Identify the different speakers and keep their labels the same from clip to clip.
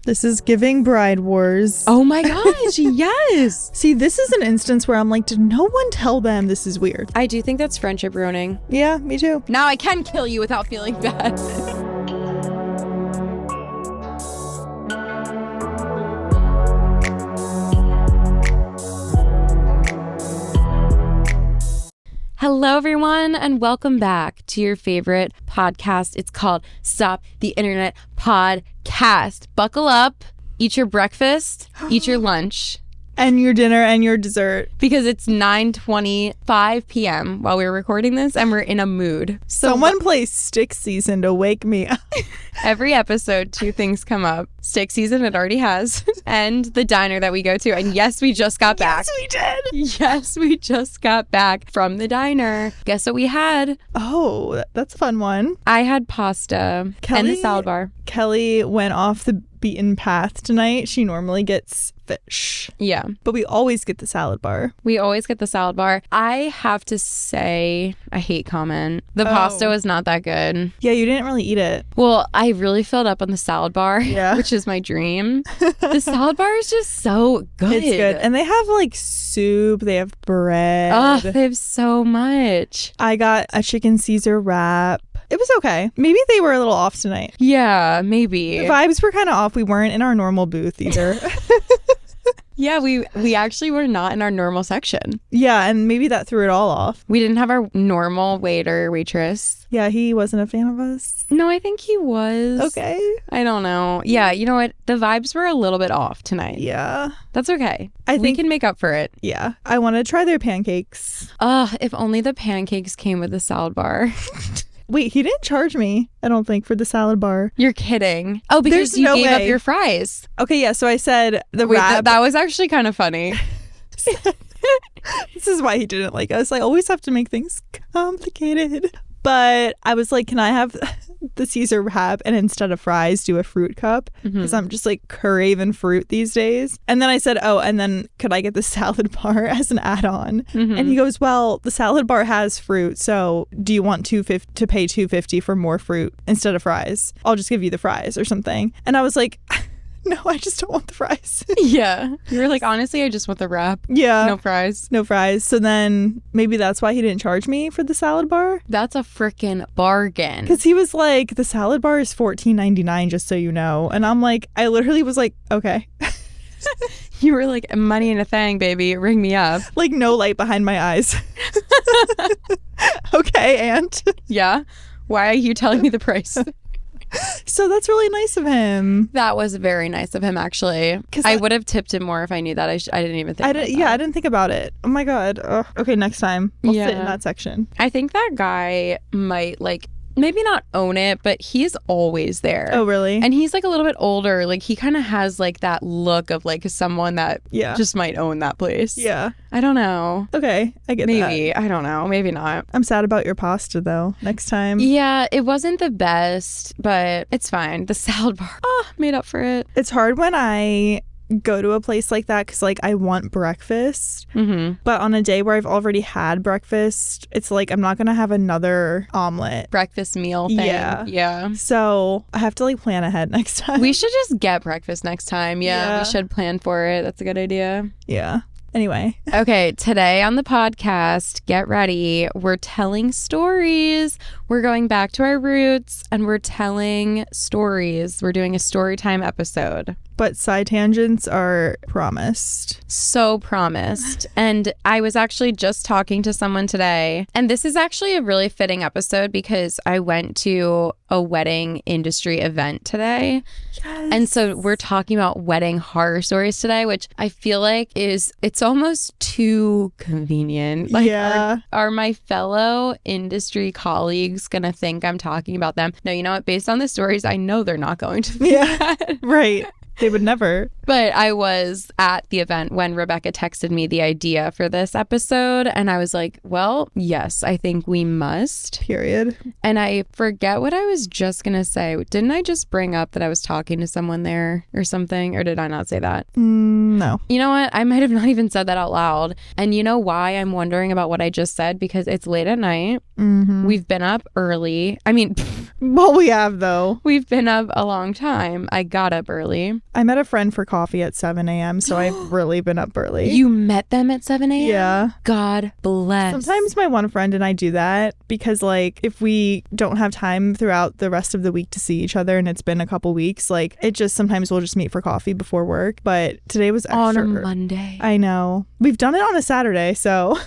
Speaker 1: This is giving Bride Wars.
Speaker 2: Oh my gosh, yes.
Speaker 1: See, this is an instance where I'm like, did no one tell them this is weird?
Speaker 2: I do think that's friendship ruining.
Speaker 1: Yeah, me too.
Speaker 2: Now I can kill you without feeling bad. Hello, everyone, and welcome back to your favorite podcast. It's called Stop the Internet Podcast. Buckle up, eat your breakfast, eat your lunch.
Speaker 1: And your dinner and your dessert.
Speaker 2: Because it's 9:25 p.m. while we're recording this, and we're in a mood.
Speaker 1: Someone play Stick Season to wake me up.
Speaker 2: Every episode, two things come up. Stick Season, it already has, and the diner that we go to. And yes, we just got back.
Speaker 1: Yes, we did.
Speaker 2: Yes, we just got back from the diner. Guess what we had?
Speaker 1: Oh, that's a fun one.
Speaker 2: I had pasta and the salad bar.
Speaker 1: Kelee went off the beaten path tonight. She normally gets fish.
Speaker 2: Yeah.
Speaker 1: But we always get the salad bar.
Speaker 2: We always get the salad bar. I have to say, I hate comment. The pasta was not that good.
Speaker 1: Yeah, you didn't really eat it.
Speaker 2: Well, I really filled up on the salad bar, which is my dream. The salad bar is just so good.
Speaker 1: It's good. And they have like soup. They have bread.
Speaker 2: Oh, they have so much.
Speaker 1: I got a chicken Caesar wrap. It was okay. Maybe they were a little off tonight.
Speaker 2: Yeah, maybe.
Speaker 1: The vibes were kind of off. We weren't in our normal booth either.
Speaker 2: Yeah, we actually were not in our normal section.
Speaker 1: Yeah, and maybe that threw it all off.
Speaker 2: We didn't have our normal waiter, waitress.
Speaker 1: Yeah, he wasn't a fan of us.
Speaker 2: No, I think he was.
Speaker 1: Okay.
Speaker 2: I don't know. Yeah, you know what? The vibes were a little bit off tonight.
Speaker 1: Yeah.
Speaker 2: That's okay.
Speaker 1: I think
Speaker 2: we can make up for it.
Speaker 1: Yeah. I want to try their pancakes.
Speaker 2: If only the pancakes came with a salad bar.
Speaker 1: Wait, he didn't charge me, I don't think, for the salad bar.
Speaker 2: You're kidding. Oh, because you gave up your fries.
Speaker 1: Okay, yeah, so I said the wrap.
Speaker 2: That was actually kind of funny.
Speaker 1: This is why he didn't like us. I always have to make things complicated. But I was like, can I have the Caesar wrap and instead of fries do a fruit cup? Because I'm just like craving fruit these days. And then I said, and then could I get the salad bar as an add-on? And he goes, well, the salad bar has fruit, so do you want to pay $2.50 for more fruit instead of fries? I'll just give you the fries or something. And I was like, no, I just don't want the fries.
Speaker 2: Yeah. You were like, honestly, I just want the wrap.
Speaker 1: Yeah.
Speaker 2: No fries.
Speaker 1: No fries. So then maybe that's why he didn't charge me for the salad bar.
Speaker 2: That's a freaking bargain.
Speaker 1: Because he was like, the salad bar is $14.99, just so you know. And I'm like, I literally was like, okay.
Speaker 2: You were like, money in a thing, baby. Ring me up.
Speaker 1: Like no light behind my eyes. Okay, Aunt.
Speaker 2: Yeah. Why are you telling me the price?
Speaker 1: So that's really nice of him.
Speaker 2: That was very nice of him, actually. Because I would have tipped him more if I knew that. I didn't even think about that.
Speaker 1: Yeah, I didn't think about it. Oh my God. Ugh. Okay, next time I'll sit in that section.
Speaker 2: I think that guy might maybe not own it, but he's always there.
Speaker 1: Oh, really?
Speaker 2: And he's like a little bit older. Like he kind of has like that look of like someone that just might own that place.
Speaker 1: Yeah.
Speaker 2: I don't know.
Speaker 1: Okay, I get that.
Speaker 2: Maybe. I don't know. Maybe not.
Speaker 1: I'm sad about your pasta though. Next time.
Speaker 2: Yeah, it wasn't the best, but it's fine. The salad bar made up for it.
Speaker 1: It's hard when I go to a place like that because like I want breakfast, but on a day where I've already had breakfast, it's like I'm not gonna have another omelet
Speaker 2: breakfast meal thing. Yeah,
Speaker 1: so I have to like plan ahead next time.
Speaker 2: We should just get breakfast next time. We should plan for it. That's a good idea.
Speaker 1: Yeah. Anyway.
Speaker 2: Okay, today on the podcast, get ready. We're telling stories. We're going back to our roots and we're telling stories. We're doing a story time episode.
Speaker 1: But side tangents are promised.
Speaker 2: So promised. And I was actually just talking to someone today. And this is actually a really fitting episode because I went to a wedding industry event today.
Speaker 1: Yes.
Speaker 2: And so we're talking about wedding horror stories today, which I feel like it's almost too convenient. Like, are my fellow industry colleagues going to think I'm talking about them? No, you know what? Based on the stories, I know they're not going to think that.
Speaker 1: Right. They would never.
Speaker 2: But I was at the event when Rebecca texted me the idea for this episode. And I was like, well, yes, I think we must.
Speaker 1: Period.
Speaker 2: And I forget what I was just going to say. Didn't I just bring up that I was talking to someone there or something? Or did I not say that?
Speaker 1: No.
Speaker 2: You know what? I might have not even said that out loud. And you know why I'm wondering about what I just said? Because it's late at night.
Speaker 1: Mm-hmm.
Speaker 2: We've been up early. I mean,
Speaker 1: Well, we have, though.
Speaker 2: We've been up a long time. I got up early.
Speaker 1: I met a friend for coffee at 7 a.m., so I've really been up early.
Speaker 2: You met them at 7 a.m.?
Speaker 1: Yeah.
Speaker 2: God bless.
Speaker 1: Sometimes my one friend and I do that because, like, if we don't have time throughout the rest of the week to see each other and it's been a couple weeks, like, it just sometimes we'll just meet for coffee before work. But today was extra.
Speaker 2: On a Monday.
Speaker 1: I know. We've done it on a Saturday, so...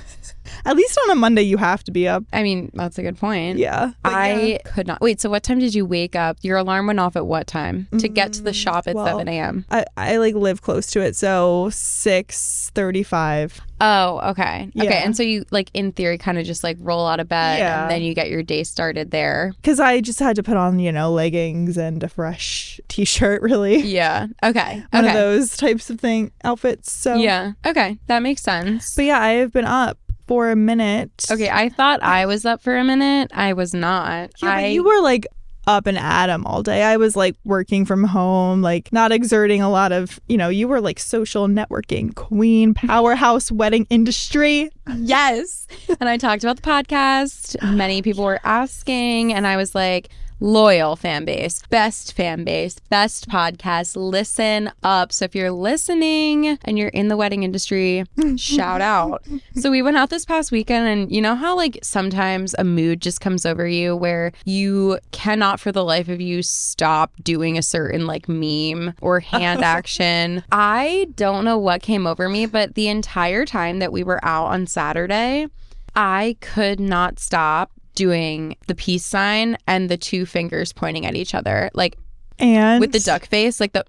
Speaker 1: At least on a Monday, you have to be up.
Speaker 2: I mean, that's a good point.
Speaker 1: Yeah.
Speaker 2: I could not. Wait, so what time did you wake up? Your alarm went off at what time to get to the shop at 7 a.m.?
Speaker 1: I like live close to it, so 6:35.
Speaker 2: Oh, okay.
Speaker 1: Yeah.
Speaker 2: Okay, and so you like in theory kind of just like roll out of bed and then you get your day started there.
Speaker 1: Because I just had to put on, leggings and a fresh t-shirt, really.
Speaker 2: Yeah. Okay.
Speaker 1: One of those types of outfits. So
Speaker 2: yeah. Okay, that makes sense.
Speaker 1: But yeah, I have been up for a minute.
Speaker 2: Okay, I thought I was up for a minute. I was not.
Speaker 1: Yeah, but you were like up and at 'em all day. I was like working from home, like not exerting a lot of, you were like social networking queen, powerhouse wedding industry.
Speaker 2: Yes. And I talked about the podcast. Many people were asking, and I was like, loyal fan base, best podcast, listen up. So if you're listening and you're in the wedding industry, shout out. So we went out this past weekend, and you know how like sometimes a mood just comes over you where you cannot for the life of you stop doing a certain like meme or hand action. I don't know what came over me, but the entire time that we were out on Saturday, I could not stop doing the peace sign and the two fingers pointing at each other, like, and with the duck face, like the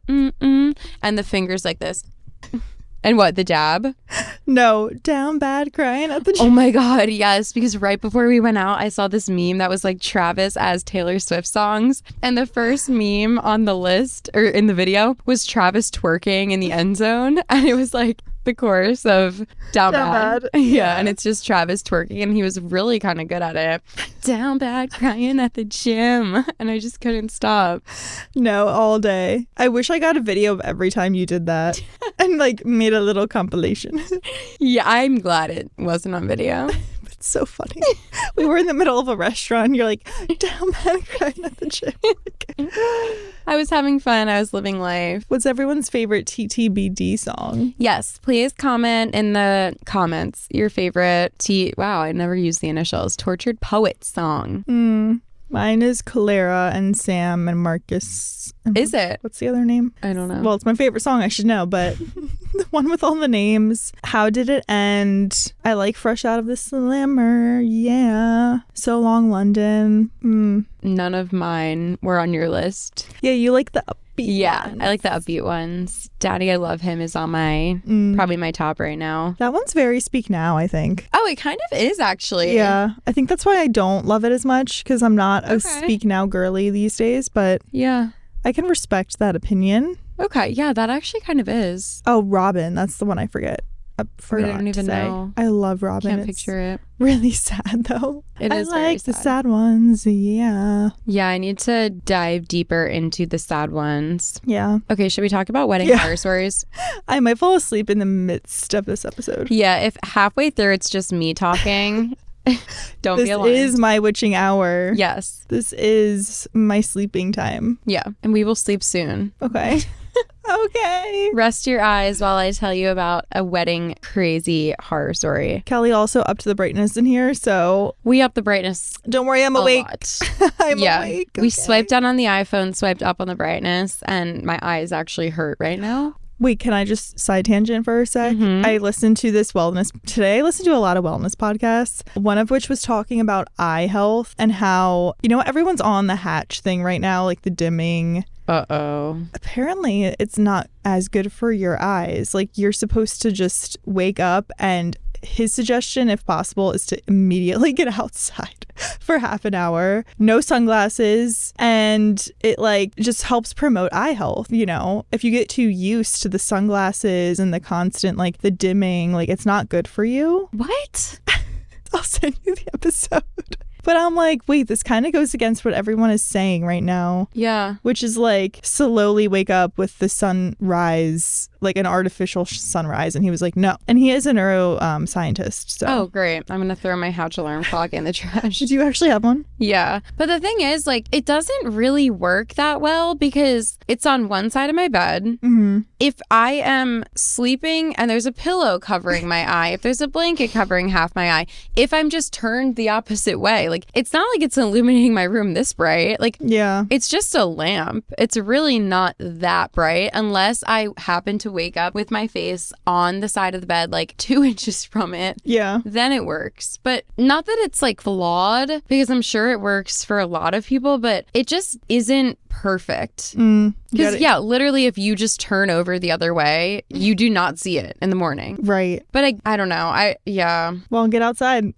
Speaker 2: and the fingers like this. And what, the dab?
Speaker 1: No, down bad crying at the gym.
Speaker 2: Oh my God, yes, because right before we went out, I saw this meme that was like Travis as Taylor Swift songs. And the first meme on the list, or in the video, was Travis twerking in the end zone. And it was like the chorus of Down Bad. Yeah, and it's just Travis twerking, and he was really kind of good at it. Down bad crying at the gym. And I just couldn't stop.
Speaker 1: No, all day. I wish I got a video of every time you did that and like made a little compilation.
Speaker 2: Yeah, I'm glad it wasn't on video.
Speaker 1: It's so funny. We were in the middle of a restaurant, and you're like, down bad crying at the gym.
Speaker 2: I was having fun. I was living life.
Speaker 1: What's everyone's favorite TTBD song?
Speaker 2: Yes, please comment in the comments your favorite wow, I never used the initials. Tortured Poet song.
Speaker 1: Mine is Calera and Sam and Marcus.
Speaker 2: Is it?
Speaker 1: What's the other name?
Speaker 2: I don't know.
Speaker 1: Well, it's my favorite song, I should know, but the one with all the names. How Did It End? I like Fresh Out of the Slammer. Yeah. So Long London.
Speaker 2: None of mine were on your list.
Speaker 1: Yeah, you like the upbeat
Speaker 2: ones. I like the upbeat ones. Daddy, I Love Him is on my, probably my top right now.
Speaker 1: That one's very Speak Now, I think.
Speaker 2: Oh, it kind of is actually.
Speaker 1: Yeah. I think that's why I don't love it as much, because I'm not a Speak Now girly these days, but
Speaker 2: yeah,
Speaker 1: I can respect that opinion.
Speaker 2: Okay, yeah, that actually kind of is.
Speaker 1: Oh, Robin, that's the one I forget. I don't even know. I love Robin.
Speaker 2: Can't picture it.
Speaker 1: Really sad though.
Speaker 2: It is
Speaker 1: I like
Speaker 2: very
Speaker 1: the sad ones. Yeah.
Speaker 2: Yeah, I need to dive deeper into the sad ones.
Speaker 1: Yeah.
Speaker 2: Okay, should we talk about wedding horror stories?
Speaker 1: I might fall asleep in the midst of this episode.
Speaker 2: Yeah, if halfway through it's just me talking, don't be alarmed.
Speaker 1: This is my witching hour.
Speaker 2: Yes.
Speaker 1: This is my sleeping time.
Speaker 2: Yeah, and we will sleep soon.
Speaker 1: Okay. Okay.
Speaker 2: Rest your eyes while I tell you about a wedding crazy horror story.
Speaker 1: Kelly also upped the brightness in here, so
Speaker 2: we upped the brightness.
Speaker 1: Don't worry, I'm awake. I'm awake. Okay.
Speaker 2: We swiped down on the iPhone, swiped up on the brightness, and my eyes actually hurt right now.
Speaker 1: Wait, can I just side tangent for a sec? I listened to this today I listened to a lot of wellness podcasts, one of which was talking about eye health and how, everyone's on the Hatch thing right now, like the dimming. Apparently it's not as good for your eyes. Like, you're supposed to just wake up, and his suggestion, if possible, is to immediately get outside for half an hour, no sunglasses, and it like just helps promote eye health. If you get too used to the sunglasses and the constant like the dimming, like it's not good for you.
Speaker 2: What?
Speaker 1: I'll send you the episode. But I'm like, wait, this kind of goes against what everyone is saying right now.
Speaker 2: Yeah.
Speaker 1: Which is like slowly wake up with the sunrise, like an artificial sunrise. And he was like, no. And he is a neuro scientist. So.
Speaker 2: Oh, great. I'm going to throw my Hatch alarm clock in the trash.
Speaker 1: Did you actually have one?
Speaker 2: Yeah. But the thing is, like, it doesn't really work that well because it's on one side of my bed.
Speaker 1: Mm-hmm.
Speaker 2: If I am sleeping and there's a pillow covering my eye, if there's a blanket covering half my eye, if I'm just turned the opposite way, like, it's not like it's illuminating my room this bright. Like,
Speaker 1: yeah,
Speaker 2: it's just a lamp. It's really not that bright unless I happen to wake up with my face on the side of the bed, like 2 inches from it.
Speaker 1: Yeah.
Speaker 2: Then it works. But not that it's like flawed, because I'm sure it works for a lot of people, but it just isn't perfect. Because yeah, literally if you just turn over the other way, you do not see it in the morning.
Speaker 1: Right.
Speaker 2: But I don't know.
Speaker 1: Well, get outside.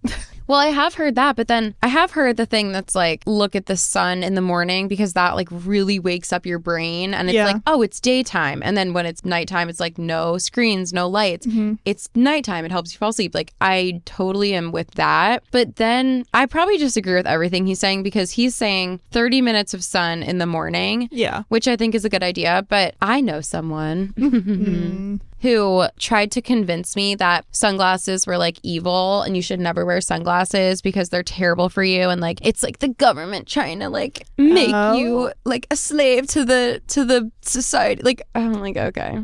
Speaker 2: Well, I have heard that, but then I have heard the thing that's like, look at the sun in the morning, because that like really wakes up your brain, and it's like, oh, it's daytime. And then when it's nighttime, it's like no screens, no lights. Mm-hmm. It's nighttime. It helps you fall asleep. Like, I totally am with that. But then I probably disagree with everything he's saying, because he's saying 30 minutes of sun in the morning.
Speaker 1: Yeah.
Speaker 2: Which I think is a good idea. But I know someone who tried to convince me that sunglasses were like evil and you should never wear sunglasses because they're terrible for you, and like it's like the government trying to like make you like a slave to the society. Like, I'm like, okay.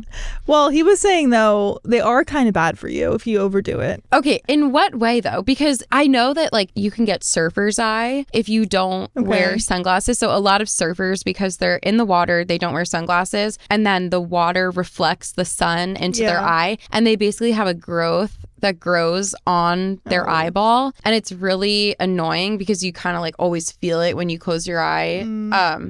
Speaker 1: Well, he was saying though they are kind of bad for you if you overdo it.
Speaker 2: Okay, in what way though? Because I know that like you can get surfer's eye if you don't wear sunglasses. So a lot of surfers, because they're in the water, they don't wear sunglasses, and then the water reflects the sun into their eye, and they basically have a growth that grows on their eyeball, and it's really annoying because you kind of like always feel it when you close your eye.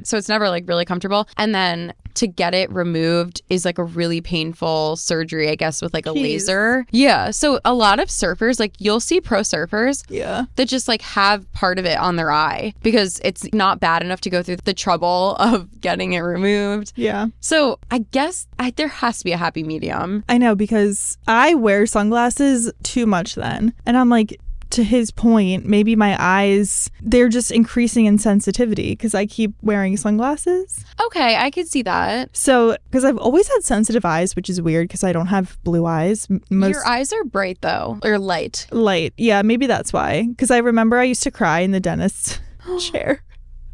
Speaker 2: So it's never like really comfortable. And then to get it removed is like a really painful surgery, I guess, with like a laser. Yeah. So a lot of surfers, like you'll see pro surfers that just like have part of it on their eye because it's not bad enough to go through the trouble of getting it removed.
Speaker 1: Yeah.
Speaker 2: So I guess there has to be a happy medium.
Speaker 1: I know, because I wear sunglasses too much then. And I'm like, to his point, maybe my eyes, they're just increasing in sensitivity because I keep wearing sunglasses.
Speaker 2: Okay, I could see that.
Speaker 1: So, because I've always had sensitive eyes, which is weird because I don't have blue eyes.
Speaker 2: Your eyes are bright though, or light.
Speaker 1: Light. Yeah, maybe that's why. Because I remember I used to cry in the dentist's chair.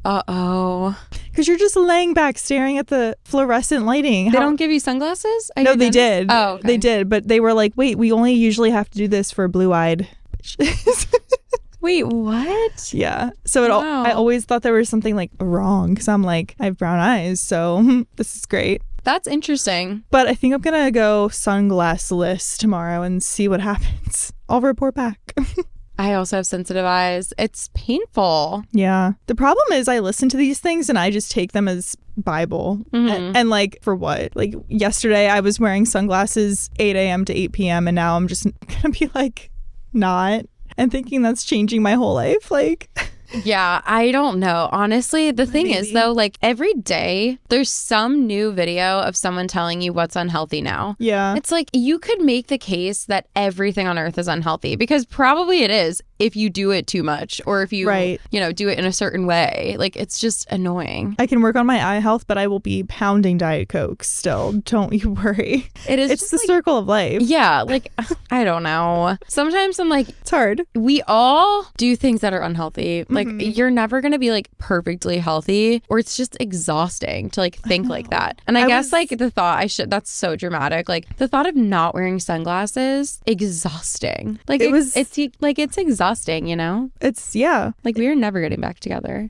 Speaker 2: Uh-oh.
Speaker 1: Because you're just laying back staring at the fluorescent lighting.
Speaker 2: They don't give you sunglasses?
Speaker 1: No, they did.
Speaker 2: Oh, okay.
Speaker 1: They did, but they were like, wait, we only usually have to do this for blue-eyed bitches.
Speaker 2: Wait, what?
Speaker 1: Yeah. So I always thought there was something like wrong because I'm like, I have brown eyes, so this is great.
Speaker 2: That's interesting.
Speaker 1: But I think I'm going to go sunglassless tomorrow and see what happens. I'll report back.
Speaker 2: I also have sensitive eyes. It's painful.
Speaker 1: Yeah. The problem is I listen to these things and I just take them as Bible. Mm-hmm. And like, for what? Like yesterday I was wearing sunglasses 8 a.m. to 8 p.m. and now I'm just going to be like, not. And thinking that's changing my whole life. Like...
Speaker 2: Yeah, I don't know. Honestly, the thing is, though, like every day there's some new video of someone telling you what's unhealthy now.
Speaker 1: Yeah.
Speaker 2: It's like you could make the case that everything on earth is unhealthy because probably it is if you do it too much or if you, do it in a certain way. Like, it's just annoying.
Speaker 1: I can work on my eye health, but I will be pounding Diet Coke still. Don't you worry.
Speaker 2: It's
Speaker 1: the circle of life.
Speaker 2: Yeah. Like, I don't know. Sometimes I'm like...
Speaker 1: It's hard.
Speaker 2: We all do things that are unhealthy. Like, you're never going to be like perfectly healthy, or it's just exhausting to like think like that. And I guess like the thought that's so dramatic. Like the thought of not wearing sunglasses, exhausting. Like it's exhausting, you know?
Speaker 1: It's
Speaker 2: like we are never getting back together.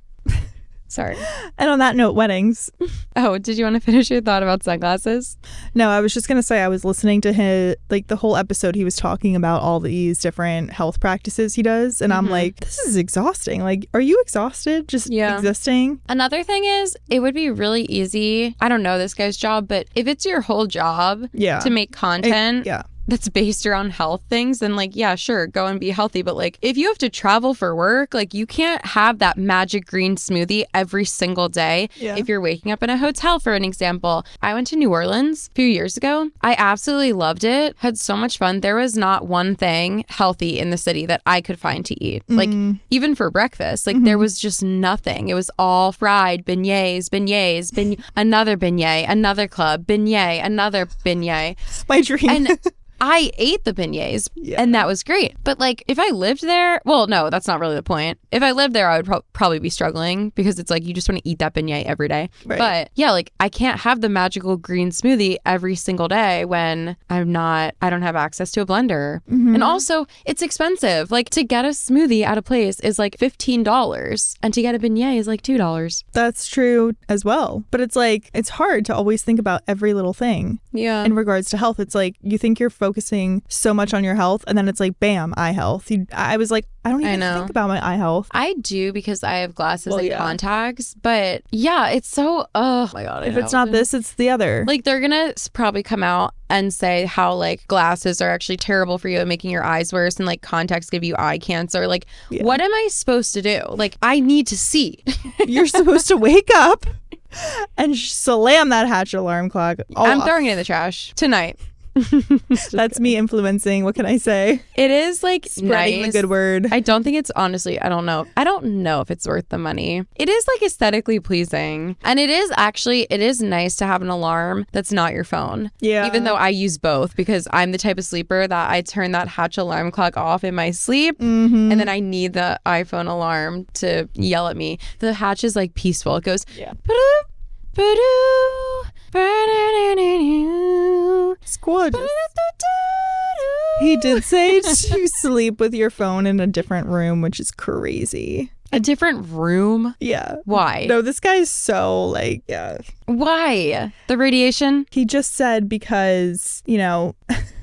Speaker 2: Sorry.
Speaker 1: And on that note, weddings.
Speaker 2: Oh, did you want to finish your thought about sunglasses?
Speaker 1: No, I was just going to say I was listening to his, like the whole episode he was talking about all these different health practices he does. And I'm like, this is exhausting. Like, are you exhausted just existing?
Speaker 2: Another thing is it would be really easy. I don't know this guy's job, but if it's your whole job to make content, that's based around health things, then like, yeah, sure, go and be healthy. But like, if you have to travel for work, like you can't have that magic green smoothie every single day.
Speaker 1: Yeah.
Speaker 2: If you're waking up in a hotel, for an example. I went to New Orleans a few years ago. I absolutely loved it. Had so much fun. There was not one thing healthy in the city that I could find to eat. Like even for breakfast, like there was just nothing. It was all fried beignets, another beignet, another club, beignet, another beignet.
Speaker 1: My dream.
Speaker 2: And I ate the beignets and that was great. But like if I lived there, well, no, that's not really the point. If I lived there, I would probably be struggling because it's like you just want to eat that beignet every day.
Speaker 1: Right.
Speaker 2: But yeah, like I can't have the magical green smoothie every single day when I don't have access to a blender. And also it's expensive. Like to get a smoothie at a place is like $15 and to get a beignet is like $2.
Speaker 1: That's true as well. But it's like, it's hard to always think about every little thing.
Speaker 2: Yeah.
Speaker 1: In regards to health, it's like you think you're focusing so much on your health and then it's like, bam, eye health. I was like, I don't even think about my eye health.
Speaker 2: I do because I have glasses and contacts. But yeah, it's so, oh my God.
Speaker 1: If it's not this, it's the other.
Speaker 2: Like they're going to probably come out and say how like glasses are actually terrible for you and making your eyes worse and like contacts give you eye cancer. Like what am I supposed to do? Like I need to see.
Speaker 1: You're supposed to wake up and slam that hatch alarm clock.
Speaker 2: I'm throwing it in the trash tonight.
Speaker 1: That's me influencing. What can I say?
Speaker 2: It is like
Speaker 1: spreading the good word.
Speaker 2: I don't think it's honestly, I don't know if it's worth the money. It is like aesthetically pleasing. And it is nice to have an alarm that's not your phone.
Speaker 1: Yeah.
Speaker 2: Even though I use both because I'm the type of sleeper that I turn that hatch alarm clock off in my sleep and then I need the iPhone alarm to yell at me. The hatch is like peaceful. It goes
Speaker 1: it's gorgeous. He did say to sleep with your phone in a different room, which is crazy.
Speaker 2: A different room?
Speaker 1: Yeah.
Speaker 2: Why?
Speaker 1: No, this guy's so like, yeah.
Speaker 2: Why? The radiation?
Speaker 1: He just said because,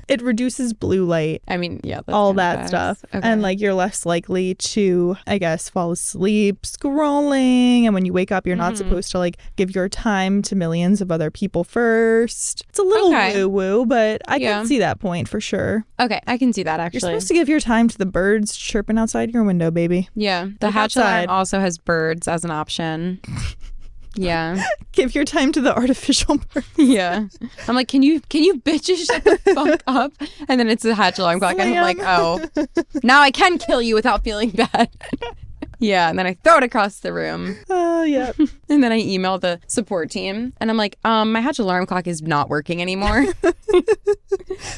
Speaker 1: it reduces blue light.
Speaker 2: I mean, yeah.
Speaker 1: All that stuff. Okay. And like you're less likely to, I guess, fall asleep scrolling. And when you wake up, you're not supposed to like give your time to millions of other people first. It's a little woo-woo, but I can see that point for sure.
Speaker 2: Okay, I can see that actually.
Speaker 1: You're supposed to give your time to the birds chirping outside your window, baby.
Speaker 2: Yeah. The hatch alarm also has birds as an option. Yeah.
Speaker 1: Give your time to the artificial birds.
Speaker 2: Yeah. I'm like, can you bitches shut the fuck up? And then it's a hatch alarm clock. And I'm like, oh, now I can kill you without feeling bad. Yeah, and then I throw it across the room.
Speaker 1: Oh, yeah.
Speaker 2: And then I email the support team, and I'm like, my hatch alarm clock is not working anymore.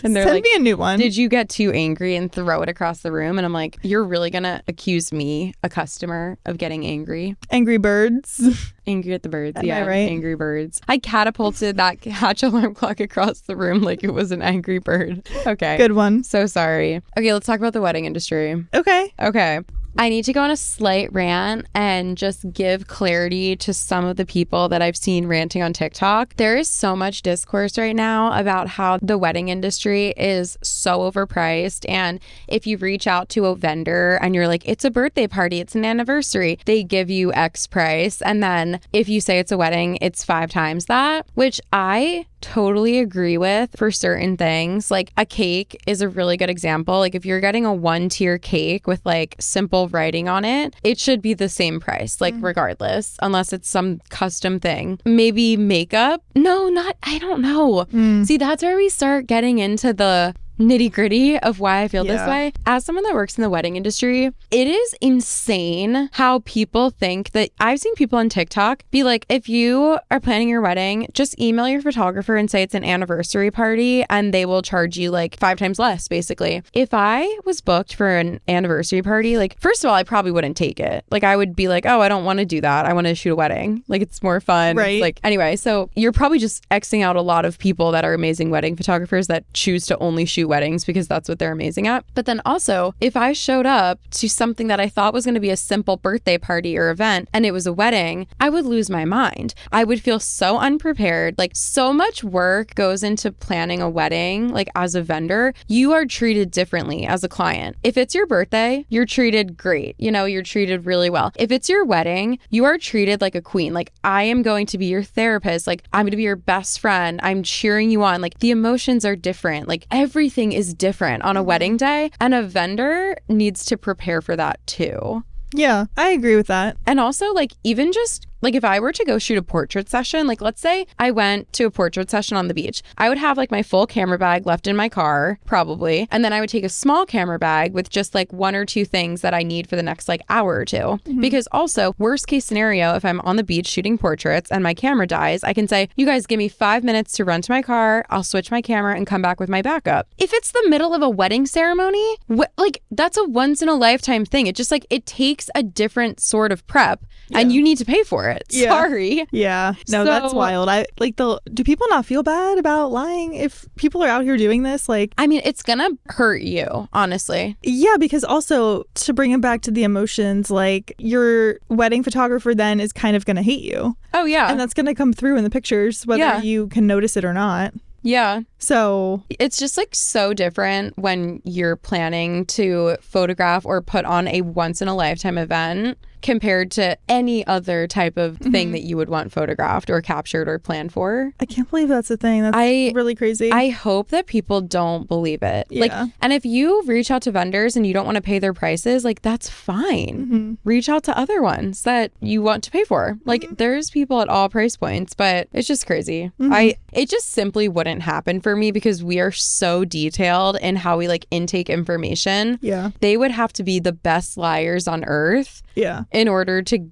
Speaker 2: And they're
Speaker 1: Send me a new one.
Speaker 2: Did you get too angry and throw it across the room? And I'm like, you're really gonna accuse me, a customer, of getting angry?
Speaker 1: Angry birds.
Speaker 2: Angry at the birds.
Speaker 1: Am I right?
Speaker 2: Angry birds. I catapulted that hatch alarm clock across the room like it was an angry bird. Okay.
Speaker 1: Good one.
Speaker 2: So sorry. Okay, let's talk about the wedding industry.
Speaker 1: Okay.
Speaker 2: I need to go on a slight rant and just give clarity to some of the people that I've seen ranting on TikTok. There is so much discourse right now about how the wedding industry is so overpriced. And if you reach out to a vendor and you're like, it's a birthday party, it's an anniversary, they give you X price. And then if you say it's a wedding, it's 5 times that, which I totally agree with for certain things. Like a cake is a really good example. Like if you're getting a 1-tier cake with like simple writing on it, it should be the same price, like regardless, unless it's some custom thing. Maybe makeup? No, I don't know. See, that's where we start getting into the nitty gritty of why I feel this way. As someone that works in the wedding industry, it is insane how people think that I've seen people on TikTok be like, if you are planning your wedding, just email your photographer and say it's an anniversary party and they will charge you like 5 times less, basically. If I was booked for an anniversary party, like, first of all, I probably wouldn't take it. Like, I would be like, oh, I don't want to do that. I want to shoot a wedding. Like, it's more fun.
Speaker 1: Right.
Speaker 2: Like, anyway, so you're probably just Xing out a lot of people that are amazing wedding photographers that choose to only shoot weddings because that's what they're amazing at. But then also, if I showed up to something that I thought was going to be a simple birthday party or event and it was a wedding, I would lose my mind. I would feel so unprepared. Like, so much work goes into planning a wedding. Like, as a vendor, you are treated differently as a client. If it's your birthday, you're treated great. You're treated really well. If it's your wedding, you are treated like a queen. Like, I am going to be your therapist. Like, I'm going to be your best friend. I'm cheering you on. Like, the emotions are different. Like, everything everything is different on a wedding day, and a vendor needs to prepare for that too.
Speaker 1: Yeah, I agree with that.
Speaker 2: And also, like, even just like if I were to go shoot a portrait session, like let's say I went to a portrait session on the beach, I would have like my full camera bag left in my car, probably. And then I would take a small camera bag with just like 1 or 2 things that I need for the next like hour or 2. Mm-hmm. Because also, worst case scenario, if I'm on the beach shooting portraits and my camera dies, I can say, you guys give me 5 minutes to run to my car. I'll switch my camera and come back with my backup. If it's the middle of a wedding ceremony, like that's a once in a lifetime thing. It just like, it takes a different sort of prep. Yeah. And you need to pay for it. Yeah. Sorry.
Speaker 1: Yeah. No, that's wild. Do people not feel bad about lying if people are out here doing this? Like,
Speaker 2: I mean, it's gonna hurt you, honestly.
Speaker 1: Yeah, because also to bring it back to the emotions, like your wedding photographer then is kind of gonna hate you.
Speaker 2: Oh yeah.
Speaker 1: And that's gonna come through in the pictures, whether you can notice it or not.
Speaker 2: Yeah.
Speaker 1: So
Speaker 2: it's just like so different when you're planning to photograph or put on a once in a lifetime event compared to any other type of thing that you would want photographed or captured or planned for.
Speaker 1: I can't believe that's a thing. That's really crazy.
Speaker 2: I hope that people don't believe it. Yeah. Like, and if you reach out to vendors and you don't want to pay their prices, like that's fine. Mm-hmm. Reach out to other ones that you want to pay for. Like there's people at all price points, but it's just crazy. Mm-hmm. It just simply wouldn't happen for me because we are so detailed in how we like intake information.
Speaker 1: Yeah.
Speaker 2: They would have to be the best liars on earth.
Speaker 1: Yeah.
Speaker 2: In order to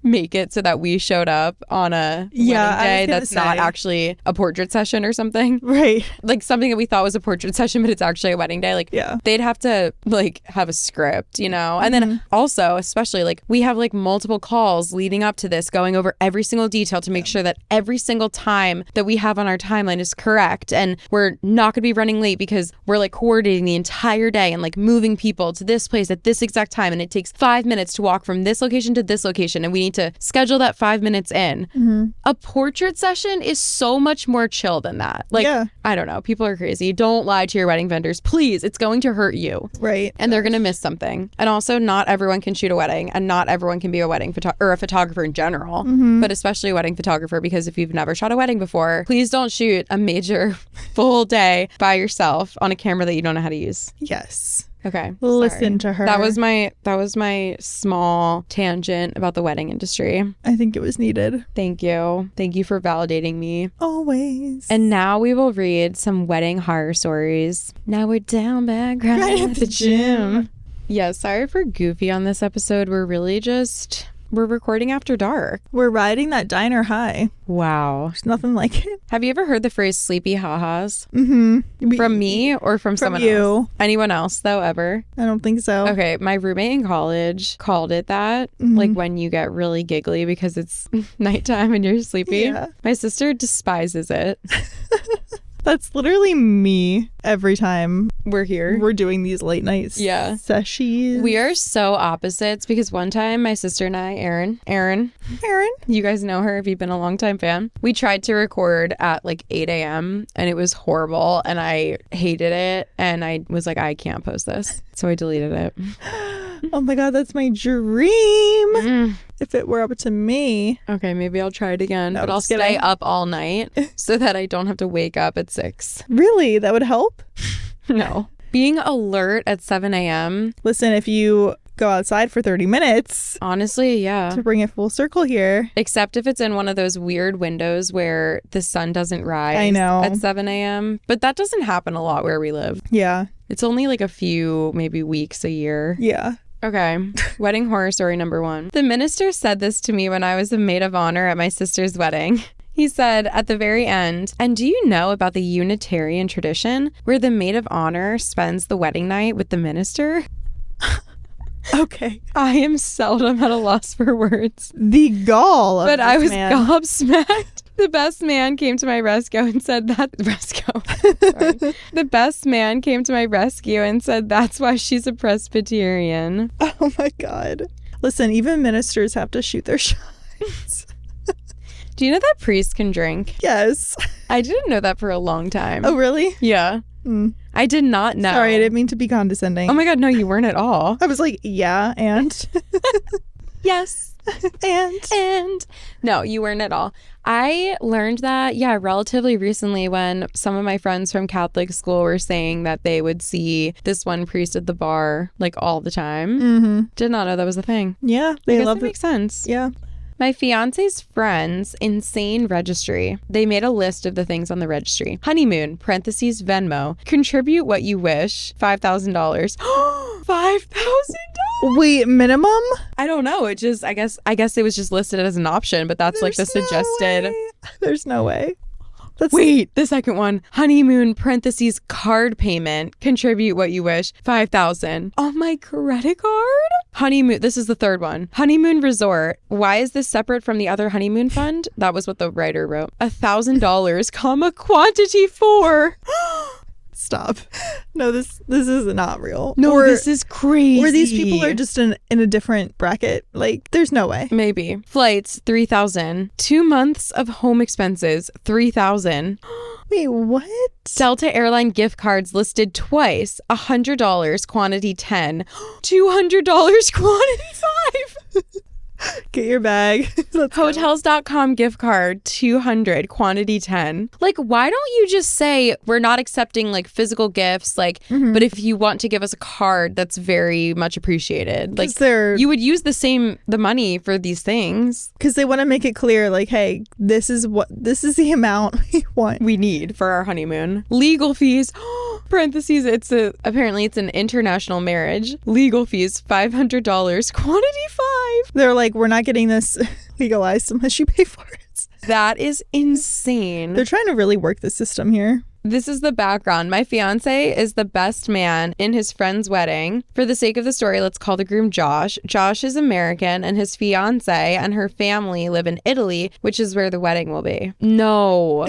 Speaker 2: make it so that we showed up on a wedding day that's not actually a portrait session or something.
Speaker 1: Right.
Speaker 2: Like something that we thought was a portrait session, but it's actually a wedding day. Like they'd have to like have a script, you know? And then also, especially like we have like multiple calls leading up to this, going over every single detail to make sure that every single time that we have on our timeline is correct. And we're not going to be running late because we're like coordinating the entire day and like moving people to this place at this exact time. And it takes 5 minutes to walk from this location to this location. And we need to schedule that 5 minutes in. Mm-hmm. A portrait session is so much more chill than that. Like, I don't know. People are crazy. Don't lie to your wedding vendors. Please. It's going to hurt you.
Speaker 1: Right.
Speaker 2: And they're going to miss something. And also, not everyone can shoot a wedding and not everyone can be a wedding or a photographer in general, but especially a wedding photographer, because if you've never shot a wedding before, please don't shoot a major full day by yourself on a camera that you don't know how to use.
Speaker 1: Yes.
Speaker 2: Okay.
Speaker 1: Listen to her.
Speaker 2: That was my small tangent about the wedding industry.
Speaker 1: I think it was needed.
Speaker 2: Thank you. Thank you for validating me.
Speaker 1: Always.
Speaker 2: And now we will read some wedding horror stories. Now we're down back right at the gym. Yeah, sorry for goofy on this episode. We're recording after dark.
Speaker 1: We're riding that diner high.
Speaker 2: Wow.
Speaker 1: There's nothing like it.
Speaker 2: Have you ever heard the phrase sleepy ha-has?
Speaker 1: Mm-hmm.
Speaker 2: From me or from someone else? Anyone else, though, ever?
Speaker 1: I don't think so.
Speaker 2: Okay, my roommate in college called it that, like when you get really giggly because it's nighttime and you're sleepy.
Speaker 1: Yeah.
Speaker 2: My sister despises it.
Speaker 1: That's literally me every time
Speaker 2: we're here.
Speaker 1: We're doing these late nights.
Speaker 2: Yeah.
Speaker 1: Sessions.
Speaker 2: We are so opposites because one time my sister and I, Erin, you guys know her if you've been a long time fan. We tried to record at like 8 a.m. and it was horrible and I hated it and I was like, I can't post this. So I deleted it.
Speaker 1: Oh my God, that's my dream. If it were up to me.
Speaker 2: Okay, maybe I'll try it again, but I'll stay up all night so that I don't have to wake up at 6.
Speaker 1: Really? That would help?
Speaker 2: No. Being alert at 7 a.m.
Speaker 1: Listen, if you go outside for 30 minutes.
Speaker 2: Honestly, yeah.
Speaker 1: To bring it full circle here.
Speaker 2: Except if it's in one of those weird windows where the sun doesn't rise at 7 a.m. But that doesn't happen a lot where we live.
Speaker 1: Yeah.
Speaker 2: It's only like a few, maybe weeks a year.
Speaker 1: Yeah.
Speaker 2: Okay. Wedding horror story number 1. The minister said this to me when I was a maid of honor at my sister's wedding. He said at the very end, and do you know about the Unitarian tradition where the maid of honor spends the wedding night with the minister?
Speaker 1: Okay.
Speaker 2: I am seldom at a loss for words.
Speaker 1: The gall of
Speaker 2: But
Speaker 1: this
Speaker 2: I was
Speaker 1: man.
Speaker 2: Gobsmacked. The best man came to my rescue and said that... The best man came to my rescue and said that's why she's a Presbyterian.
Speaker 1: Oh my God. Listen, even ministers have to shoot their shots.
Speaker 2: Do you know that priests can drink?
Speaker 1: Yes.
Speaker 2: I didn't know that for a long time.
Speaker 1: Oh, really?
Speaker 2: Yeah. I did not know.
Speaker 1: Sorry, I didn't mean to be condescending.
Speaker 2: Oh my God, no, you weren't at all.
Speaker 1: I was like, yeah, and...
Speaker 2: Yes. And no, you weren't at all. I learned that, relatively recently when some of my friends from Catholic school were saying that they would see this one priest at the bar like all the time.
Speaker 1: Mm-hmm.
Speaker 2: Did not know that was a thing.
Speaker 1: Yeah,
Speaker 2: they love it. Makes sense.
Speaker 1: Yeah.
Speaker 2: My fiance's friends' insane registry. They made a list of the things on the registry. Honeymoon, parentheses, Venmo. Contribute what you wish, $5,000. $5,000?
Speaker 1: Wait, minimum?
Speaker 2: I don't know. It just, I guess it was just listed as an option, but that's like the suggested.
Speaker 1: There's no way.
Speaker 2: Wait, the second one. Honeymoon, parentheses, card payment. Contribute what you wish. $5,000. On my credit card? Honeymoon. This is the third one. Honeymoon resort. Why is this separate from the other honeymoon fund? That was what the writer wrote. $1,000, comma, quantity 4.
Speaker 1: Stop. No, this is not real.
Speaker 2: No, this is crazy.
Speaker 1: Or these people are just in a different bracket. Like, there's no way.
Speaker 2: Maybe. Flights, $3,000. 2 months of home expenses, $3,000.
Speaker 1: Wait, what?
Speaker 2: Delta Airline gift cards listed twice. $100, quantity 10. $200, quantity 5.
Speaker 1: Get your bag.
Speaker 2: Hotels.com gift card, $200, quantity 10. Like, why don't you just say we're not accepting like physical gifts, like, but if you want to give us a card, that's very much appreciated. Like, you would use the money for these things.
Speaker 1: Because they want to make it clear, like, hey, this is the amount we need
Speaker 2: for our honeymoon. Legal fees, parentheses, apparently it's an international marriage. Legal fees, $500, quantity 5.
Speaker 1: They're like, we're not getting this legalized unless you pay for it.
Speaker 2: That is insane.
Speaker 1: They're trying to really work the system here.
Speaker 2: This is the background. My fiance is the best man in his friend's wedding. For the sake of the story, let's call the groom Josh. Josh is American, and his fiance and her family live in Italy, which is where the wedding will be. No.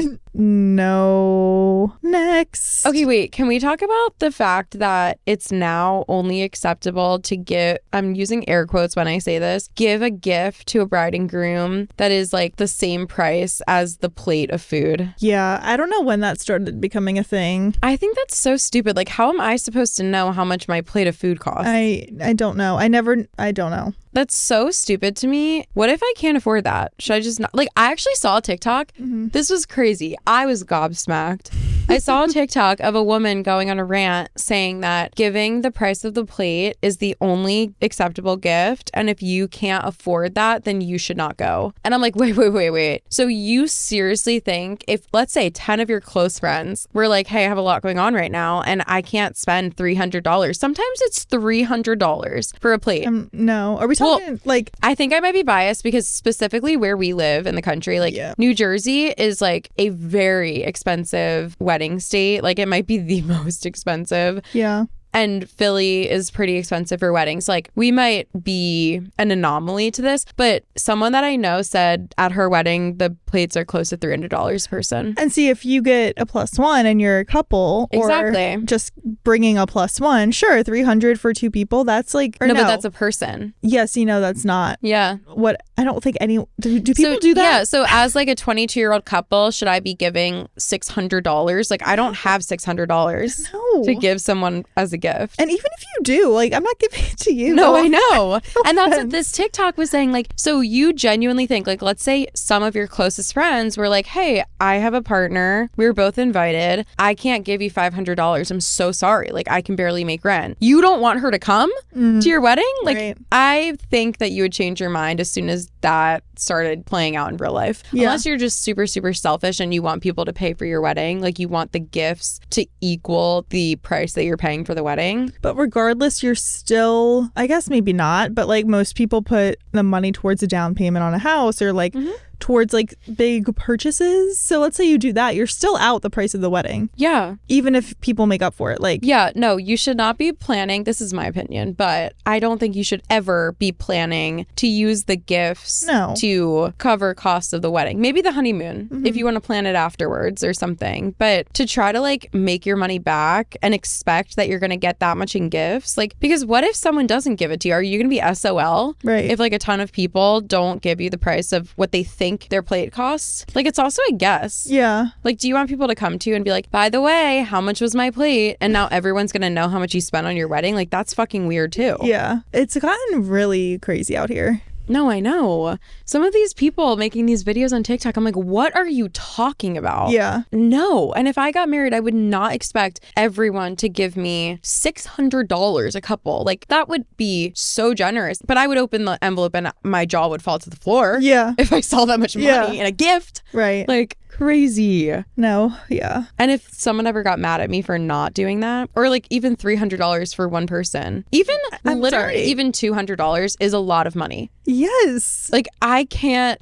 Speaker 1: Next.
Speaker 2: Okay, wait. Can we talk about the fact that it's now only acceptable to give, I'm using air quotes when I say this, give a gift to a bride and groom that is like the same price as the plate of food?
Speaker 1: Yeah, I don't know when that started becoming a thing.
Speaker 2: I think that's so stupid. Like, how am I supposed to know how much my plate of food costs?
Speaker 1: I don't know. I don't know.
Speaker 2: That's so stupid to me. What if I can't afford that? Should I just not? Like, I actually saw a TikTok. Mm-hmm. This was crazy. I was gobsmacked. I saw a TikTok of a woman going on a rant saying that giving the price of the plate is the only acceptable gift. And if you can't afford that, then you should not go. And I'm like, wait. So you seriously think if, let's say, 10 of your close friends were like, hey, I have a lot going on right now and I can't spend $300. Sometimes it's $300 for a plate.
Speaker 1: No. Are we talking like...
Speaker 2: I think I might be biased because specifically where we live in the country, like New Jersey is like a very expensive wedding state. Like it might be the most expensive.
Speaker 1: Yeah.
Speaker 2: And Philly is pretty expensive for weddings. Like, we might be an anomaly to this, but someone that I know said at her wedding, the plates are close to $300 a person.
Speaker 1: And see, if you get a +1 and you're a couple,
Speaker 2: exactly,
Speaker 1: or just bringing a +1, sure, $300 for 2 people, that's like...
Speaker 2: No, but that's a person.
Speaker 1: Yes, that's not...
Speaker 2: Yeah.
Speaker 1: What... I don't think any... Do people do that?
Speaker 2: Yeah, so as like a 22-year-old couple, should I be giving $600? Like, I don't have $600 to give someone as a gift.
Speaker 1: And even if you do, like, I'm not giving it to you.
Speaker 2: No, I know. And that's what this TikTok was saying. Like, so you genuinely think, like, let's say some of your closest friends were like, hey, I have a partner. We were both invited. I can't give you $500. I'm so sorry. Like, I can barely make rent. You don't want her to come to your wedding? Like, right. I think that you would change your mind as soon as that started playing out in real life. Yeah. Unless you're just super, super selfish and you want people to pay for your wedding. Like, you want the gifts to equal the price that you're paying for the wedding.
Speaker 1: But regardless, you're still, I guess maybe not, but like most people put the money towards a down payment on a house or like towards like big purchases. So let's say you do that, you're still out the price of the wedding.
Speaker 2: Yeah.
Speaker 1: Even if people make up for it. Like,
Speaker 2: yeah, no, you should not be planning. This is my opinion, but I don't think you should ever be planning to use the gifts to cover costs of the wedding. Maybe the honeymoon, if you want to plan it afterwards or something. But to try to like make your money back and expect that you're going to get that much in gifts, like, because what if someone doesn't give it to you? Are you going to be SOL?
Speaker 1: Right.
Speaker 2: If like a ton of people don't give you the price of what they think their plate costs? Like, it's also a guess.
Speaker 1: Yeah.
Speaker 2: Like, do you want people to come to you and be like, by the way, how much was my plate? And now everyone's gonna know how much you spent on your wedding? Like, that's fucking weird too.
Speaker 1: Yeah. It's gotten really crazy out here.
Speaker 2: No, I know. Some of these people making these videos on TikTok, I'm like, what are you talking about?
Speaker 1: Yeah.
Speaker 2: No. And if I got married, I would not expect everyone to give me $600 a couple. Like, that would be so generous. But I would open the envelope and my jaw would fall to the floor.
Speaker 1: Yeah.
Speaker 2: If I saw that much money in a gift.
Speaker 1: Right.
Speaker 2: Like, crazy.
Speaker 1: No. Yeah.
Speaker 2: And if someone ever got mad at me for not doing that, or like even $300 for one person, even literally even $200 is a lot of money.
Speaker 1: Yes.
Speaker 2: Like, I can't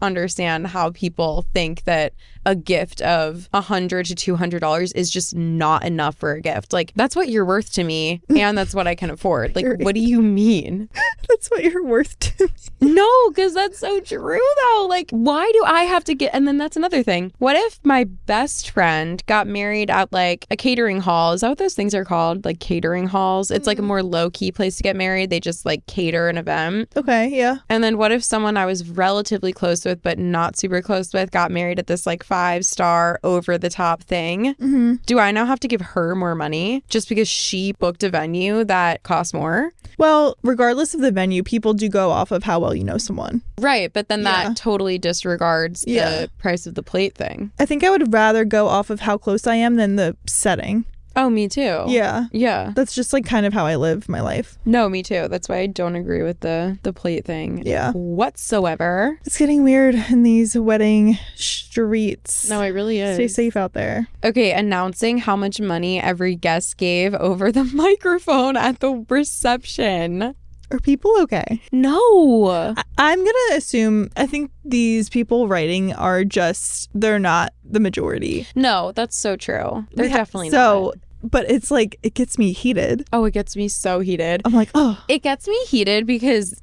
Speaker 2: understand how people think that a gift of $100 to $200 is just not enough for a gift. Like, that's what you're worth to me, and that's what I can afford. Like, what do you mean?
Speaker 1: That's what you're worth to me.
Speaker 2: No, because that's so true though. Like, why do I have to get? And then that's another thing. What if my best friend got married at like a catering hall? Is that what those things are called? Like catering halls? It's like a more low-key place to get married. They just like cater an event.
Speaker 1: Okay, yeah.
Speaker 2: And then what if someone I was relatively close with but not super close with got married at this like 5-star over-the-top thing?
Speaker 1: Mm-hmm.
Speaker 2: Do I now have to give her more money just because she booked a venue that costs more?
Speaker 1: Well, regardless of the venue, people do go off of how well you know someone.
Speaker 2: Right, but then that totally disregards the price of the plate thing.
Speaker 1: I think I would rather go off of how close I am than the setting.
Speaker 2: Oh, me too.
Speaker 1: Yeah.
Speaker 2: Yeah.
Speaker 1: That's just like kind of how I live my life.
Speaker 2: No, me too. That's why I don't agree with the plate thing.
Speaker 1: Yeah.
Speaker 2: Whatsoever.
Speaker 1: It's getting weird in these wedding streets.
Speaker 2: No, it really is.
Speaker 1: Stay safe out there. Okay,
Speaker 2: announcing how much money every guest gave over the microphone at the reception.
Speaker 1: Are people okay?
Speaker 2: No.
Speaker 1: I'm going to assume, I think these people writing are just, they're not the majority.
Speaker 2: No, that's so true. They're definitely not.
Speaker 1: But it's like, it gets me heated.
Speaker 2: Oh, it gets me so heated.
Speaker 1: I'm like, oh.
Speaker 2: It gets me heated because,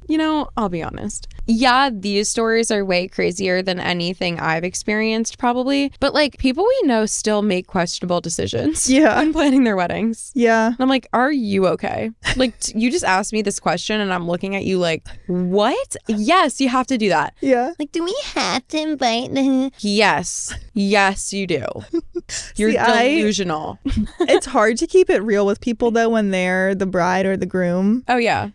Speaker 2: you know, I'll be honest. Yeah, these stories are way crazier than anything I've experienced probably. But like, people we know still make questionable decisions when planning their weddings.
Speaker 1: Yeah.
Speaker 2: And I'm like, are you okay? Like, you just asked me this question and I'm looking at you like, what? Yes, you have to do that.
Speaker 1: Yeah.
Speaker 2: Like, do we have to invite them? Yes. Yes, you do. You're delusional.
Speaker 1: It's hard to keep it real with people though when they're the bride or the groom.
Speaker 2: Oh yeah.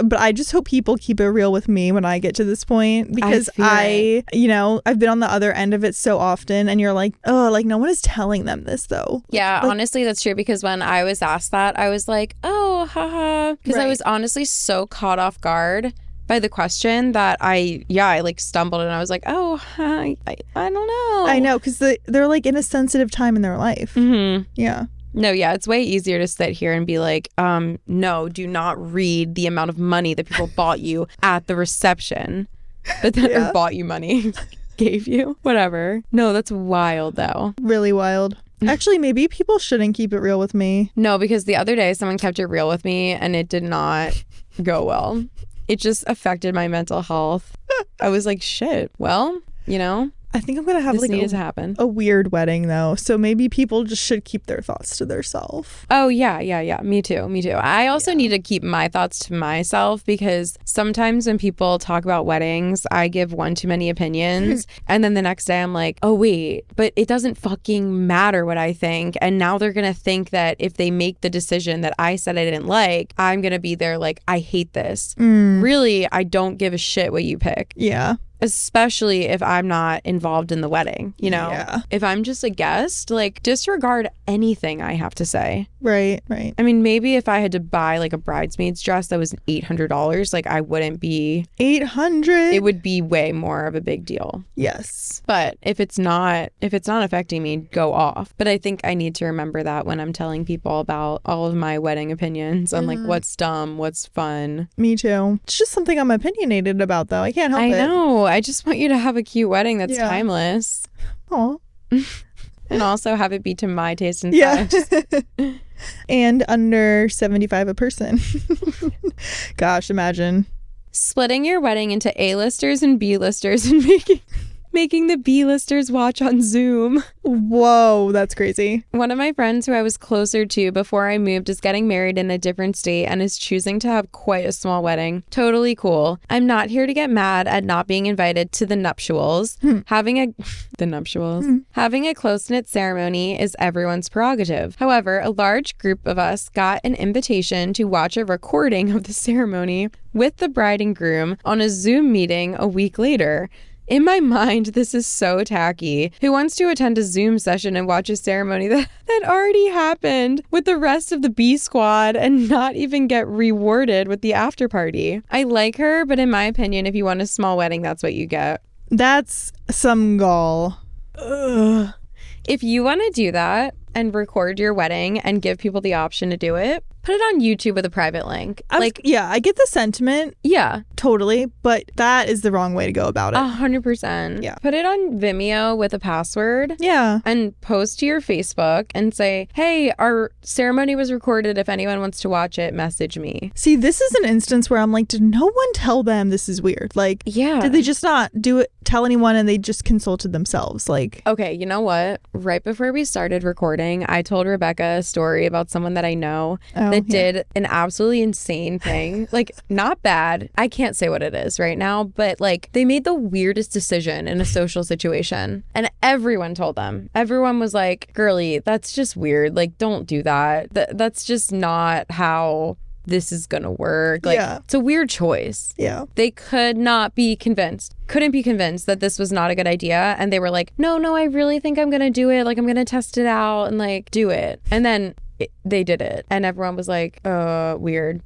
Speaker 1: But I just hope people keep it real with me when I get to this point, because I've been on the other end of it so often, and you're like, oh, like no one is telling them this though.
Speaker 2: Yeah,
Speaker 1: like,
Speaker 2: honestly that's true, because when I was asked that, I was like, oh, haha, because I was honestly so caught off guard by the question that I like stumbled and I was like, oh, hi, I don't know.
Speaker 1: I know, because they're like in a sensitive time in their life.
Speaker 2: Mm-hmm.
Speaker 1: Yeah.
Speaker 2: No, yeah, it's way easier to sit here and be like, no, do not read the amount of money that people bought you at the reception, but then or bought you money, gave you, whatever. No, that's wild though.
Speaker 1: Really wild. Actually, maybe people shouldn't keep it real with me.
Speaker 2: No, because the other day someone kept it real with me and it did not go well. It just affected my mental health. I was like, shit, well, you know.
Speaker 1: I think I'm going to have
Speaker 2: this needed to happen.
Speaker 1: A weird wedding though. So maybe people just should keep their thoughts to themselves.
Speaker 2: Oh, yeah. Me too. I also need to keep my thoughts to myself, because sometimes when people talk about weddings, I give one too many opinions. And then the next day I'm like, oh, wait, but it doesn't fucking matter what I think. And now they're going to think that if they make the decision that I said I didn't like, I'm going to be there like, I hate this. Really, I don't give a shit what you pick.
Speaker 1: Yeah.
Speaker 2: Especially if I'm not involved in the wedding, you know?
Speaker 1: Yeah.
Speaker 2: If I'm just a guest, like, disregard anything I have to say.
Speaker 1: Right.
Speaker 2: I mean, maybe if I had to buy like a bridesmaid's dress that was $800, like I wouldn't be...
Speaker 1: $800?
Speaker 2: It would be way more of a big deal.
Speaker 1: Yes.
Speaker 2: But if it's not affecting me, go off. But I think I need to remember that when I'm telling people about all of my wedding opinions on like what's dumb, what's fun.
Speaker 1: Me too. It's just something I'm opinionated about though. I can't help it.
Speaker 2: I know. I just want you to have a cute wedding that's timeless.
Speaker 1: Aw.
Speaker 2: And also have it be to my taste and touch.
Speaker 1: And under $75 a person. Gosh, imagine.
Speaker 2: Splitting your wedding into A-listers and B-listers and making Making the B-listers watch on Zoom.
Speaker 1: Whoa, that's crazy.
Speaker 2: One of my friends who I was closer to before I moved is getting married in a different state and is choosing to have quite a small wedding. Totally cool. I'm not here to get mad at not being invited to the nuptials. Having a close-knit ceremony is everyone's prerogative. However, a large group of us got an invitation to watch a recording of the ceremony with the bride and groom on a Zoom meeting a week later. In my mind, this is so tacky. Who wants to attend a Zoom session and watch a ceremony that already happened with the rest of the B squad and not even get rewarded with the after party? I like her, but in my opinion, if you want a small wedding, that's what you get.
Speaker 1: That's some gall.
Speaker 2: Ugh. If you want to do that and record your wedding and give people the option to do it, put it on YouTube with a private link.
Speaker 1: I get the sentiment.
Speaker 2: Yeah.
Speaker 1: Totally. But that is the wrong way to go about it.
Speaker 2: 100%.
Speaker 1: Yeah.
Speaker 2: Put it on Vimeo with a password.
Speaker 1: Yeah.
Speaker 2: And post to your Facebook and say, hey, our ceremony was recorded. If anyone wants to watch it, message me.
Speaker 1: See, this is an instance where I'm like, did no one tell them this is weird? Like,
Speaker 2: yeah.
Speaker 1: Did they just not tell anyone and they just consulted themselves? Like,
Speaker 2: okay, you know what? Right before we started recording, I told Rebecca a story about someone that I know that did an absolutely insane thing. Like, not bad. I can't say what it is right now, but like they made the weirdest decision in a social situation and everyone told them. Everyone was like, girly, that's just weird. Like, don't do that. That's just not how this is gonna work. Like, it's a weird choice.
Speaker 1: Yeah.
Speaker 2: They couldn't be convinced that this was not a good idea. And they were like, no, I really think I'm gonna do it. Like, I'm gonna test it out and like do it. And then they did it. And everyone was like, weird.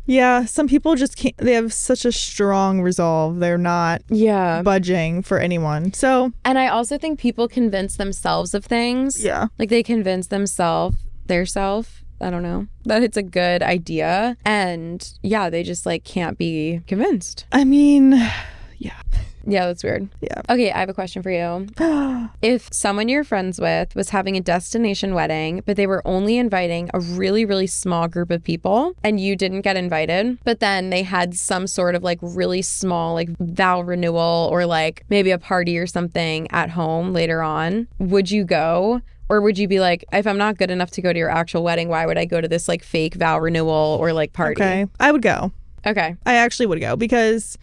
Speaker 1: Yeah. Some people just can't, they have such a strong resolve. They're not budging for anyone. So.
Speaker 2: And I also think people convince themselves of things.
Speaker 1: Yeah.
Speaker 2: Like they convince theirself, I don't know, that it's a good idea. And yeah, they just like can't be convinced.
Speaker 1: I mean, yeah.
Speaker 2: Yeah, that's weird.
Speaker 1: Yeah.
Speaker 2: Okay, I have a question for you. If someone you're friends with was having a destination wedding, but they were only inviting a really, really small group of people and you didn't get invited, but then they had some sort of like really small like vow renewal or like maybe a party or something at home later on, would you go? Or would you be like, if I'm not good enough to go to your actual wedding, why would I go to this like fake vow renewal or like party?
Speaker 1: Okay, I would go.
Speaker 2: Okay.
Speaker 1: I actually would go because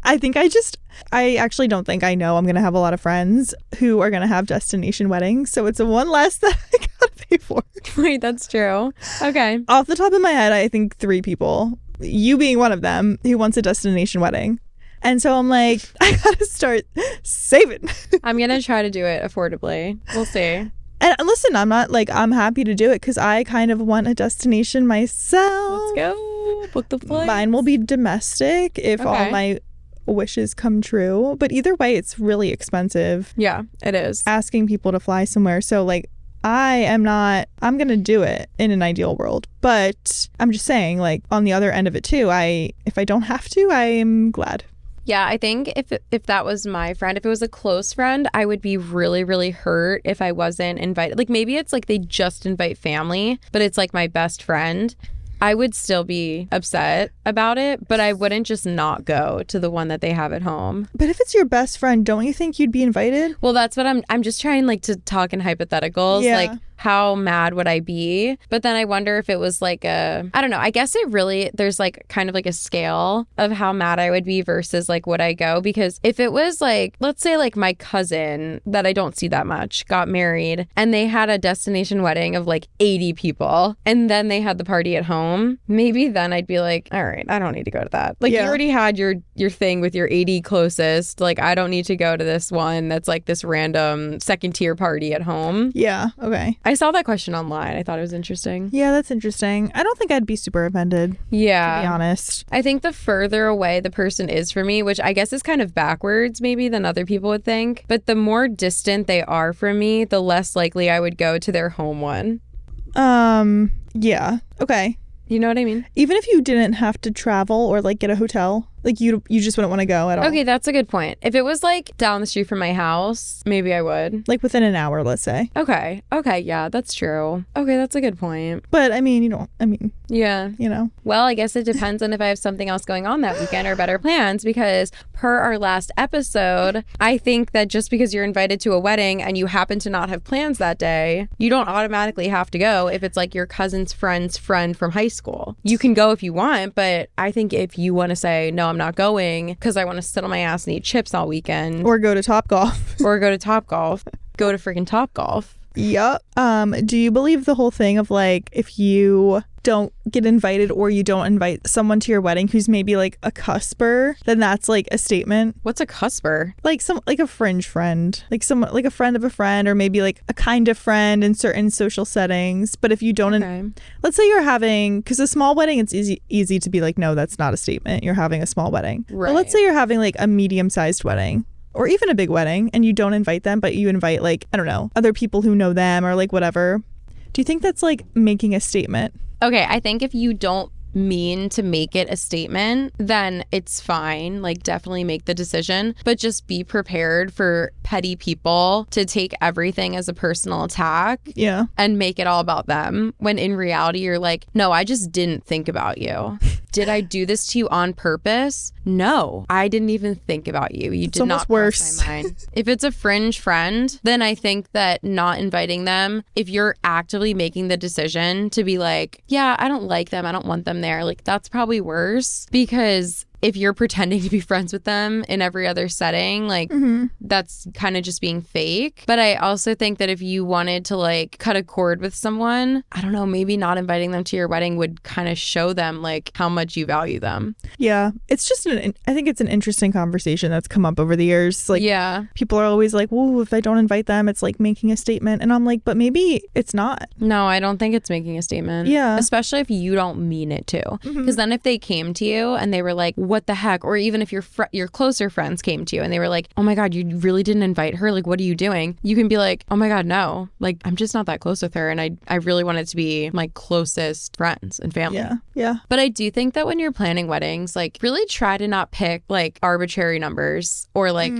Speaker 1: I actually don't think I know I'm going to have a lot of friends who are going to have destination weddings. So it's a one less that I got to pay for.
Speaker 2: Wait, that's true. Okay.
Speaker 1: Off the top of my head, I think 3 people, you being one of them, who wants a destination wedding. And so I'm like, I got to start saving.
Speaker 2: I'm going to try to do it affordably. We'll see.
Speaker 1: And listen, I'm not like, I'm happy to do it because I kind of want a destination myself.
Speaker 2: Let's go. Book the flight.
Speaker 1: Mine will be domestic if all my wishes come true. But either way, it's really expensive.
Speaker 2: Yeah, it is.
Speaker 1: Asking people to fly somewhere. So like, I'm going to do it in an ideal world. But I'm just saying, like, on the other end of it too, if I don't have to, I am glad.
Speaker 2: Yeah, I think if that was my friend, if it was a close friend, I would be really, really hurt if I wasn't invited. Like maybe it's like they just invite family, but it's like my best friend. I would still be upset about it, but I wouldn't just not go to the one that they have at home.
Speaker 1: But if it's your best friend, don't you think you'd be invited?
Speaker 2: Well, that's what I'm just trying like to talk in hypotheticals.
Speaker 1: Yeah.
Speaker 2: Like how mad would I be? But then I wonder if it was like I don't know. I guess there's like kind of like a scale of how mad I would be versus like would I go? Because if it was like, let's say like my cousin that I don't see that much got married and they had a destination wedding of like 80 people and then they had the party at home, maybe then I'd be like, all right, I don't need to go to that. Like you already had your thing with your 80 closest. Like I don't need to go to this one that's like this random second tier party at home.
Speaker 1: Yeah. Okay.
Speaker 2: I saw that question online. I thought it was interesting.
Speaker 1: Yeah, that's interesting. I don't think I'd be super offended.
Speaker 2: Yeah.
Speaker 1: To be honest.
Speaker 2: I think the further away the person is from me, which I guess is kind of backwards maybe than other people would think, but the more distant they are from me, the less likely I would go to their home one.
Speaker 1: Yeah. Okay.
Speaker 2: You know what I mean?
Speaker 1: Even if you didn't have to travel or like get a hotel, Like you just wouldn't want to go at all.
Speaker 2: Okay, that's a good point. If it was like down the street from my house, maybe I would.
Speaker 1: Like within an hour, let's say.
Speaker 2: Okay, yeah, that's true. Okay, that's a good point.
Speaker 1: But I mean,
Speaker 2: yeah. Well, I guess it depends on if I have something else going on that weekend or better plans, because per our last episode, I think that just because you're invited to a wedding and you happen to not have plans that day, you don't automatically have to go if it's like your cousin's friend's friend from high school. You can go if you want, but I think if you want to say, no, I'm not going because I want to sit on my ass and eat chips all weekend.
Speaker 1: Or go to Topgolf.
Speaker 2: Go to freaking Topgolf.
Speaker 1: Yep. Do you believe the whole thing of like if you don't get invited or you don't invite someone to your wedding who's maybe like a cusper, then that's like a statement?
Speaker 2: What's a cusper?
Speaker 1: Like a fringe friend, like someone like a friend of a friend, or maybe like a kind of friend in certain social settings. But if you don't, let's say you're having, because a small wedding, it's easy to be like, no, that's not a statement. You're having a small wedding.
Speaker 2: Right.
Speaker 1: But let's say you're having like a medium-sized wedding, or even a big wedding, and you don't invite them, but you invite like, I don't know, other people who know them or like whatever. Do you think that's like making a statement?
Speaker 2: Okay, I think if you don't mean to make it a statement, then it's fine. Like, definitely make the decision, but just be prepared for petty people to take everything as a personal attack.
Speaker 1: Yeah.
Speaker 2: And make it all about them, when in reality you're like, no, I just didn't think about you. Did I do this to you on purpose? No, I didn't even think about you. You did not cross my mind. If it's a fringe friend, then I think that not inviting them, if you're actively making the decision to be like, yeah, I don't like them, I don't want them there, like that's probably worse, because if you're pretending to be friends with them in every other setting, like that's kind of just being fake. But I also think that if you wanted to like cut a cord with someone, I don't know, maybe not inviting them to your wedding would kind of show them like how much you value them.
Speaker 1: Yeah. It's just I think it's an interesting conversation that's come up over the years. Like, yeah, people are always like, whoa, if I don't invite them, it's like making a statement. And I'm like, but maybe it's not.
Speaker 2: No, I don't think it's making a statement.
Speaker 1: Yeah.
Speaker 2: Especially if you don't mean it to. Because then if they came to you and they were like, what the heck? Or even if your closer friends came to you and they were like, oh my God, you really didn't invite her? Like, what are you doing? You can be like, oh my God, no. Like, I'm just not that close with her. And I really want it to be my closest friends and family.
Speaker 1: Yeah. Yeah.
Speaker 2: But I do think that when you're planning weddings, like really try to not pick like arbitrary numbers or like.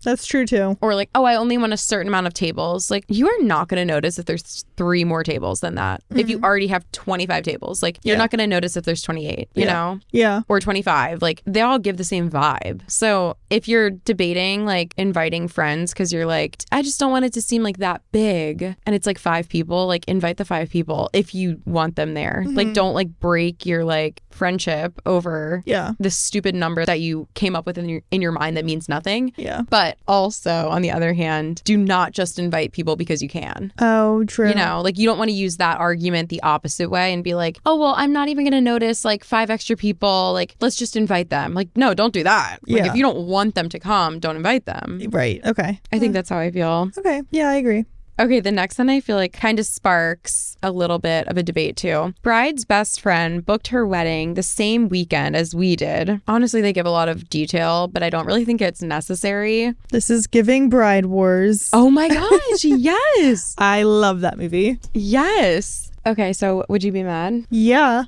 Speaker 1: That's true too.
Speaker 2: Or like, oh, I only want a certain amount of tables. Like, you are not going to notice if there's 3 more tables than that. If you already have 25 tables, like you're not going to notice if there's 28, you know?
Speaker 1: Yeah.
Speaker 2: Or 25. Like, they all give the same vibe. So if you're debating like inviting friends because you're like, I just don't want it to seem like that big, and it's like 5 people, like invite the 5 people if you want them there. Like, don't like break your like friendship over this stupid number that you came up with in your mind that means nothing.
Speaker 1: Yeah.
Speaker 2: But also, on the other hand, do not just invite people because you can.
Speaker 1: Oh, true.
Speaker 2: You know, like you don't want to use that argument the opposite way and be like, oh, well, I'm not even going to notice like 5 extra people. Like, let's just invite them. Like, no, don't do that. Like, if you don't want them to come, don't invite them.
Speaker 1: Right. Okay.
Speaker 2: I think that's how I feel.
Speaker 1: Okay. Yeah, I agree.
Speaker 2: Okay, the next one I feel like kind of sparks a little bit of a debate too. Bride's best friend booked her wedding the same weekend as we did. Honestly, they give a lot of detail, but I don't really think it's necessary.
Speaker 1: This is giving Bride Wars.
Speaker 2: Oh my gosh, yes!
Speaker 1: I love that movie.
Speaker 2: Yes. Okay, so would you be mad?
Speaker 1: Yeah.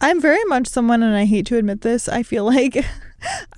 Speaker 1: I'm very much someone, and I hate to admit this, I feel like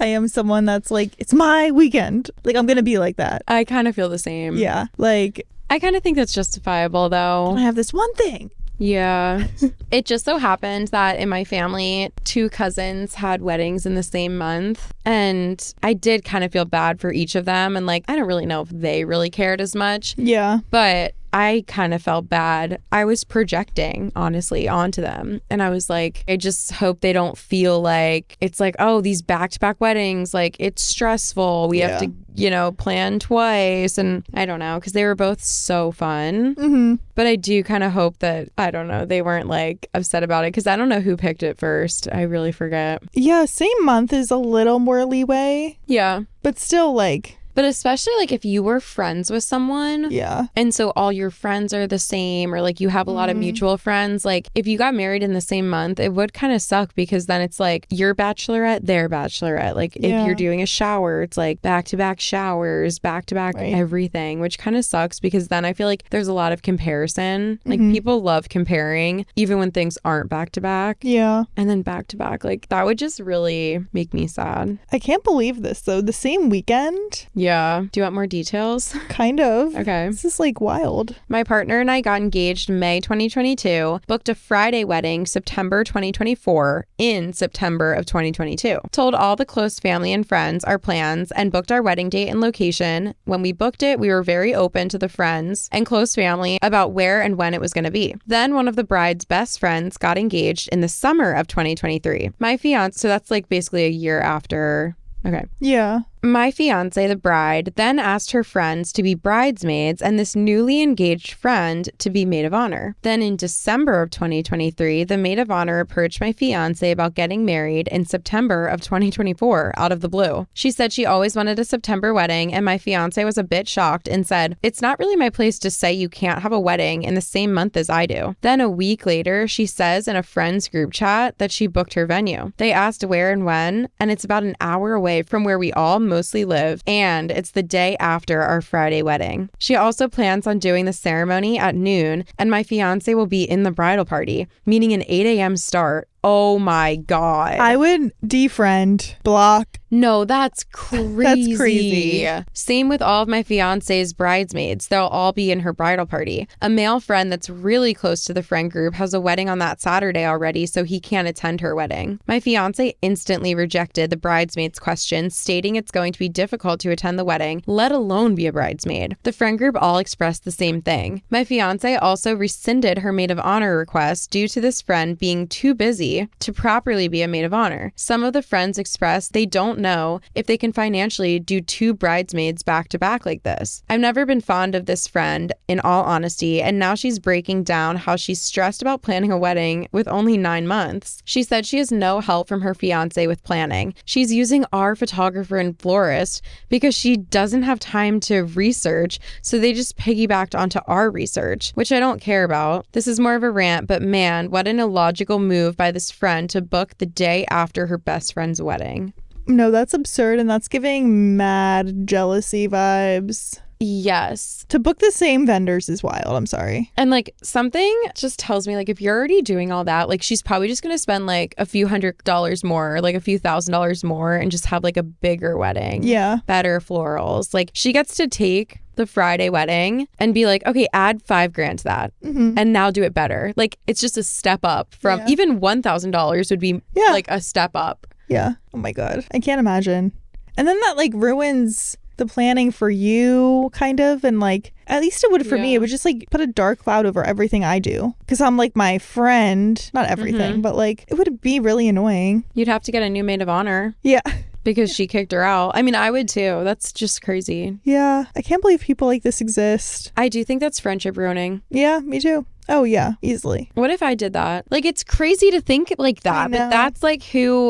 Speaker 1: I am someone that's like, it's my weekend. Like, I'm going to be like that.
Speaker 2: I kind of feel the same.
Speaker 1: Yeah. Like,
Speaker 2: I kind of think that's justifiable though.
Speaker 1: I have this one thing.
Speaker 2: Yeah. It just so happened that in my family, 2 cousins had weddings in the same month. And I did kind of feel bad for each of them. And like, I don't really know if they really cared as much.
Speaker 1: Yeah.
Speaker 2: But I kind of felt bad. I was projecting, honestly, onto them. And I was like, I just hope they don't feel like it's like, oh, these back-to-back weddings, like it's stressful. We have to, you know, plan twice. And I don't know, because they were both so fun. But I do kind of hope that, I don't know, they weren't like upset about it, because I don't know who picked it first. I really forget.
Speaker 1: Yeah, same month is a little more leeway.
Speaker 2: Yeah.
Speaker 1: But still, like,
Speaker 2: But especially like if you were friends with someone.
Speaker 1: Yeah.
Speaker 2: And so all your friends are the same, or like you have a lot of mutual friends. Like if you got married in the same month, it would kind of suck because then it's like your bachelorette, their bachelorette. Like if you're doing a shower, it's like back-to-back showers, back-to-back everything, which kind of sucks because then I feel like there's a lot of comparison. Like people love comparing even when things aren't back-to-back.
Speaker 1: Yeah.
Speaker 2: And then back-to-back. Like that would just really make me sad.
Speaker 1: I can't believe this though. The same weekend?
Speaker 2: Yeah. Do you want more details?
Speaker 1: Kind of.
Speaker 2: Okay.
Speaker 1: This is like wild.
Speaker 2: My partner and I got engaged May 2022, booked a Friday wedding September 2024 in September of 2022. Told all the close family and friends our plans and booked our wedding date and location. When we booked it, we were very open to the friends and close family about where and when it was going to be. Then one of the bride's best friends got engaged in the summer of 2023. My fiance, so that's like basically a year after. Okay.
Speaker 1: Yeah.
Speaker 2: My fiance, the bride, then asked her friends to be bridesmaids and this newly engaged friend to be maid of honor. Then in December of 2023, the maid of honor approached my fiance about getting married in September of 2024 out of the blue. She said she always wanted a September wedding, and my fiance was a bit shocked and said, "It's not really my place to say you can't have a wedding in the same month as I do." Then a week later, she says in a friend's group chat that she booked her venue. They asked where and when, and it's about an hour away from where we all mostly live, and it's the day after our Friday wedding. She also plans on doing the ceremony at noon, and my fiance will be in the bridal party, meaning an 8 a.m. start. Oh my God.
Speaker 1: I would defriend, block.
Speaker 2: No, that's crazy.
Speaker 1: That's crazy.
Speaker 2: Same with all of my fiance's bridesmaids. They'll all be in her bridal party. A male friend that's really close to the friend group has a wedding on that Saturday already, so he can't attend her wedding. My fiance instantly rejected the bridesmaids question, stating it's going to be difficult to attend the wedding, let alone be a bridesmaid. The friend group all expressed the same thing. My fiance also rescinded her maid of honor request due to this friend being too busy to properly be a maid of honor. Some of the friends expressed they don't know if they can financially do 2 bridesmaids back to back like this. I've never been fond of this friend, in all honesty, and now she's breaking down how she's stressed about planning a wedding with only 9 months. She said she has no help from her fiance with planning. She's using our photographer and florist because she doesn't have time to research, so they just piggybacked onto our research, which I don't care about. This is more of a rant, but man, what an illogical move by this friend to book the day after her best friend's wedding.
Speaker 1: No, that's absurd, and that's giving mad jealousy vibes.
Speaker 2: Yes.
Speaker 1: To book the same vendors is wild. I'm sorry.
Speaker 2: And like something just tells me like if you're already doing all that, like she's probably just going to spend like a few $100s more, or like a few $1,000s more, and just have like a bigger wedding.
Speaker 1: Yeah.
Speaker 2: Better florals. Like she gets to take the Friday wedding and be like, okay, add $5,000 to that and now do it better. Like it's just a step up from even $1,000 would be like a step up.
Speaker 1: Yeah. Oh my God. I can't imagine. And then that like ruins the planning for you kind of, and like at least it would for me. It would just like put a dark cloud over everything I do because I'm like my friend, not everything, but like it would be really annoying.
Speaker 2: You'd have to get a new maid of honor.
Speaker 1: Yeah.
Speaker 2: Because she kicked her out. I mean, I would too. That's just crazy.
Speaker 1: Yeah. I can't believe people like this exist.
Speaker 2: I do think that's friendship ruining.
Speaker 1: Yeah, me too. Oh, yeah. Easily.
Speaker 2: What if I did that? Like, it's crazy to think like that, but that's like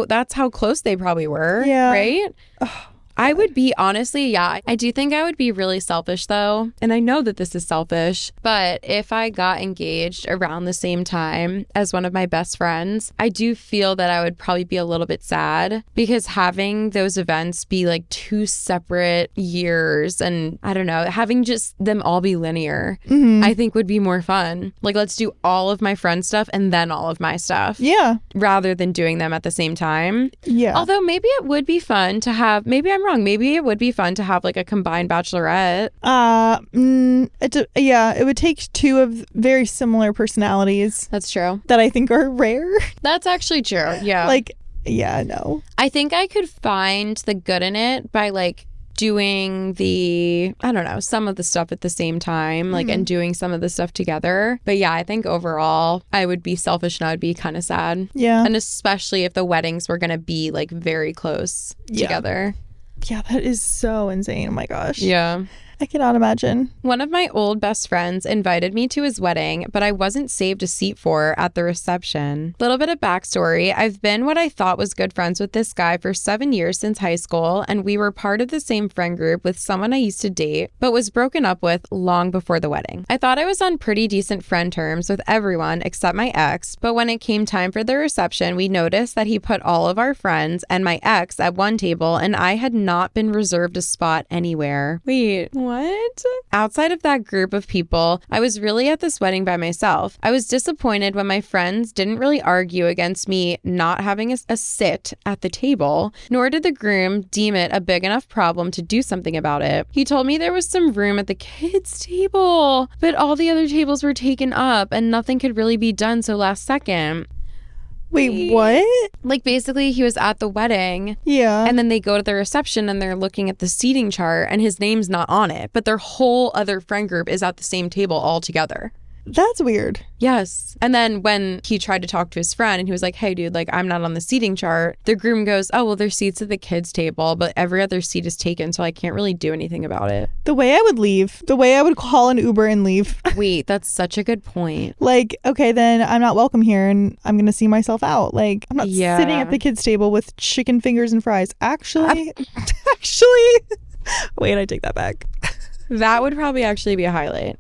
Speaker 2: that's how close they probably were. Yeah. Right? Oh. I would be, honestly, I do think I would be really selfish though. And I know that this is selfish, but if I got engaged around the same time as one of my best friends, I do feel that I would probably be a little bit sad because having those events be like 2 separate years and I don't know, having just them all be linear, I think would be more fun. Like, let's do all of my friend stuff and then all of my stuff. Yeah. Rather than doing them at the same time. Yeah. Although maybe it would be fun to have, maybe I'm wrong. Maybe it would be fun to have like a combined bachelorette. It would take 2 of very similar personalities. That's true. That I think are rare. That's actually true. Yeah. Like, yeah, no. I think I could find the good in it by like doing some of the stuff at the same time, like, and doing some of the stuff together. But yeah, I think overall I would be selfish and I would be kind of sad. Yeah. And especially if the weddings were going to be like very close together. Yeah, that is so insane. Oh my gosh. Yeah.
Speaker 1: I cannot imagine.
Speaker 2: One of my old best friends invited me to his wedding, but I wasn't saved a seat for at the reception. Little bit of backstory. I've been what I thought was good friends with this guy for 7 years since high school, and we were part of the same friend group with someone I used to date, but was broken up with long before the wedding. I thought I was on pretty decent friend terms with everyone except my ex, but when it came time for the reception, we noticed that he put all of our friends and my ex at one table, and I had not been reserved a spot anywhere. Wait, what? Outside of that group of people, I was really at this wedding by myself. I was disappointed when my friends didn't really argue against me not having a sit at the table, nor did the groom deem it a big enough problem to do something about it. He told me there was some room at the kids' table, but all the other tables were taken up and nothing could really be done so last second.
Speaker 1: Wait, what?
Speaker 2: Like, basically, he was at the wedding.
Speaker 1: Yeah.
Speaker 2: And then they go to the reception and they're looking at the seating chart and his name's not on it, but their whole other friend group is at the same table all together.
Speaker 1: That's weird.
Speaker 2: Yes. And then when he tried to talk to his friend and he was like, hey, dude, like, I'm not on the seating chart, the groom goes, oh, well, there's seats at the kids' table, but every other seat is taken, so I can't really do anything about it.
Speaker 1: The way I would leave, the way I would call an Uber and leave.
Speaker 2: Wait, that's such a good point.
Speaker 1: Like, okay, then I'm not welcome here and I'm going to see myself out. Like, I'm not sitting at the kids' table with chicken fingers and fries. Actually, wait, I take that back.
Speaker 2: That would probably actually be a highlight.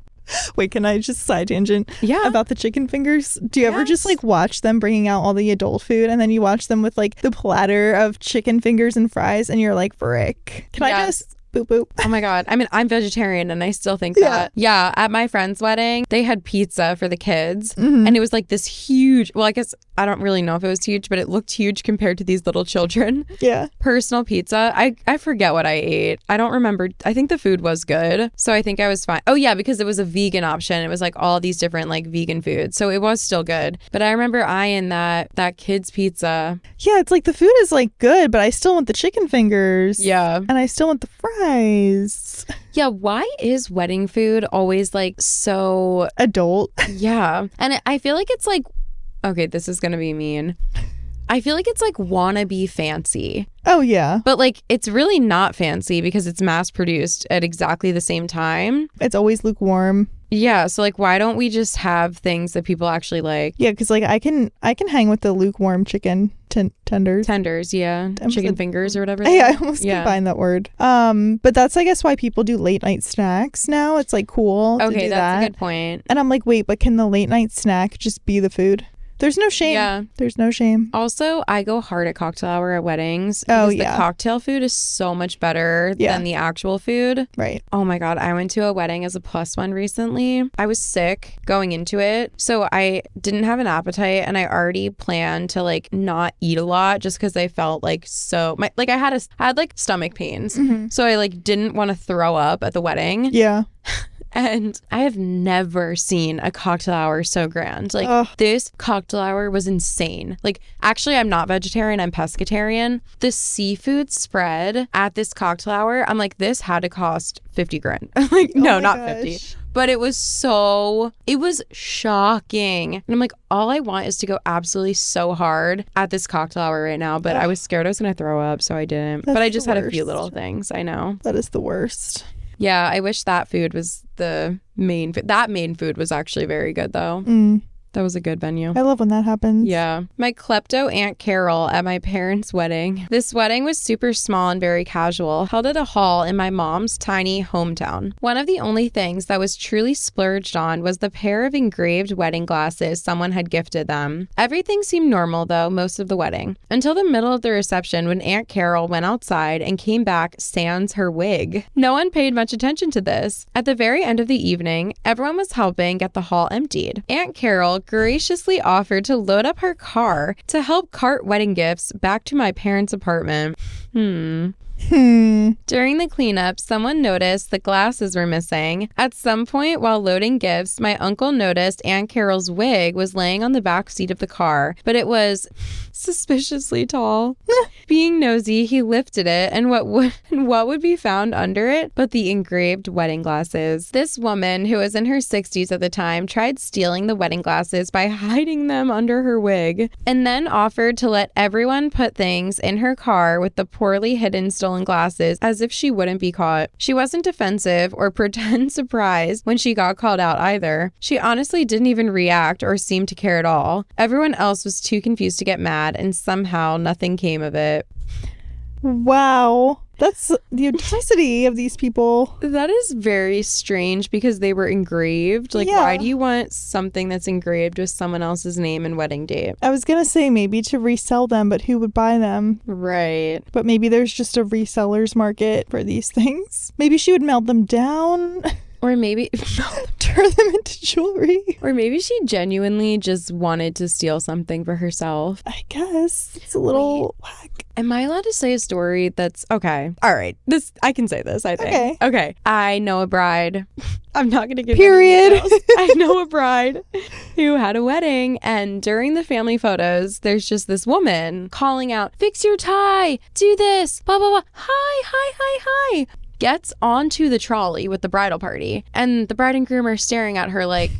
Speaker 1: Wait, can I just side tangent about the chicken fingers? Do you ever just like watch them bringing out all the adult food and then you watch them with like the platter of chicken fingers and fries and you're like, frick. Can I just boop boop?
Speaker 2: Oh my God. I mean, I'm vegetarian and I still think that. Yeah. At my friend's wedding, they had pizza for the kids and it was like this huge, well, I guess I don't really know if it was huge, but it looked huge compared to these little children.
Speaker 1: Yeah.
Speaker 2: Personal pizza. I forget what I ate. I don't remember. I think the food was good. So I think I was fine. Oh yeah, because it was a vegan option. It was like all these different like vegan foods. So it was still good. But I remember eyeing that kid's pizza.
Speaker 1: Yeah, it's like the food is like good, but I still want the chicken fingers.
Speaker 2: Yeah.
Speaker 1: And I still want the fries.
Speaker 2: Yeah, why is wedding food always like so
Speaker 1: adult?
Speaker 2: Yeah. And I feel like it's like, okay, this is going to be mean. I feel like it's like wannabe fancy.
Speaker 1: Oh, yeah.
Speaker 2: But like, it's really not fancy because it's mass produced at exactly the same time.
Speaker 1: It's always lukewarm.
Speaker 2: Yeah. So like, why don't we just have things that people actually like?
Speaker 1: Yeah, because like I can hang with the lukewarm chicken tenders.
Speaker 2: Tenders, yeah. Chicken fingers or whatever.
Speaker 1: Yeah, I almost combined that word. But that's, I guess, why people do late night snacks now. It's like cool to do
Speaker 2: that's a good point.
Speaker 1: And I'm like, wait, but can the late night snack just be the food? There's no shame.
Speaker 2: Yeah.
Speaker 1: There's no shame.
Speaker 2: Also, I go hard at cocktail hour at weddings.
Speaker 1: Oh,
Speaker 2: because
Speaker 1: yeah.
Speaker 2: the cocktail food is so much better than the actual food.
Speaker 1: Right.
Speaker 2: Oh my God. I went to a wedding as a +1 recently. I was sick going into it. So I didn't have an appetite and I already planned to like not eat a lot just because I felt like I had like stomach pains. Mm-hmm. So I like didn't want to throw up at the wedding.
Speaker 1: Yeah.
Speaker 2: And I have never seen a cocktail hour so grand. Like, this cocktail hour was insane. Like, actually, I'm not vegetarian. I'm pescatarian. The seafood spread at this cocktail hour, I'm like, this had to cost 50 grand. Like, no, not gosh. 50. But it was shocking. And I'm like, all I want is to go absolutely so hard at this cocktail hour right now. But I was scared I was going to throw up, so I didn't. But I just had a few little things. I know.
Speaker 1: That is the worst.
Speaker 2: Yeah, I wish that food was the main food. That main food was actually very good, though. That was a good venue.
Speaker 1: I love when that happens.
Speaker 2: Yeah. My klepto Aunt Carol at my parents' wedding. This wedding was super small and very casual, held at a hall in my mom's tiny hometown. One of the only things that was truly splurged on was the pair of engraved wedding glasses someone had gifted them. Everything seemed normal, though, most of the wedding, until the middle of the reception when Aunt Carol went outside and came back sans her wig. No one paid much attention to this. At the very end of the evening, everyone was helping get the hall emptied. Aunt Carol graciously offered to load up her car to help cart wedding gifts back to my parents' apartment. During the cleanup, someone noticed the glasses were missing. At some point while loading gifts, my uncle noticed Aunt Carol's wig was laying on the back seat of the car, but it was suspiciously tall. Being nosy, he lifted it, and what would be found under it but the engraved wedding glasses. This woman, who was in her 60s at the time, tried stealing the wedding glasses by hiding them under her wig, and then offered to let everyone put things in her car with the poorly hidden stolen umbrella and glasses as if she wouldn't be caught. She wasn't defensive or pretend surprised when she got called out either. She honestly didn't even react or seem to care at all. Everyone else was too confused to get mad, and somehow nothing came of it.
Speaker 1: Wow. That's the audacity of these people.
Speaker 2: That is very strange because they were engraved. Like, why do you want something that's engraved with someone else's name and wedding date?
Speaker 1: I was going to say maybe to resell them, but who would buy them?
Speaker 2: Right.
Speaker 1: But maybe there's just a reseller's market for these things. Maybe she would melt them down.
Speaker 2: Or maybe
Speaker 1: turn them into jewelry.
Speaker 2: Or maybe she genuinely just wanted to steal something for herself.
Speaker 1: I guess. It's a little whack.
Speaker 2: Am I allowed to say a story that's okay? All right. I can say this, I think. Okay. I know a bride. I'm not going to give
Speaker 1: Period.
Speaker 2: any details. I know a bride who had a wedding, and during the family photos, there's just this woman calling out, "Fix your tie, do this, blah, blah, blah. Hi, hi, hi, hi." Gets onto the trolley with the bridal party, and the bride and groom are staring at her like,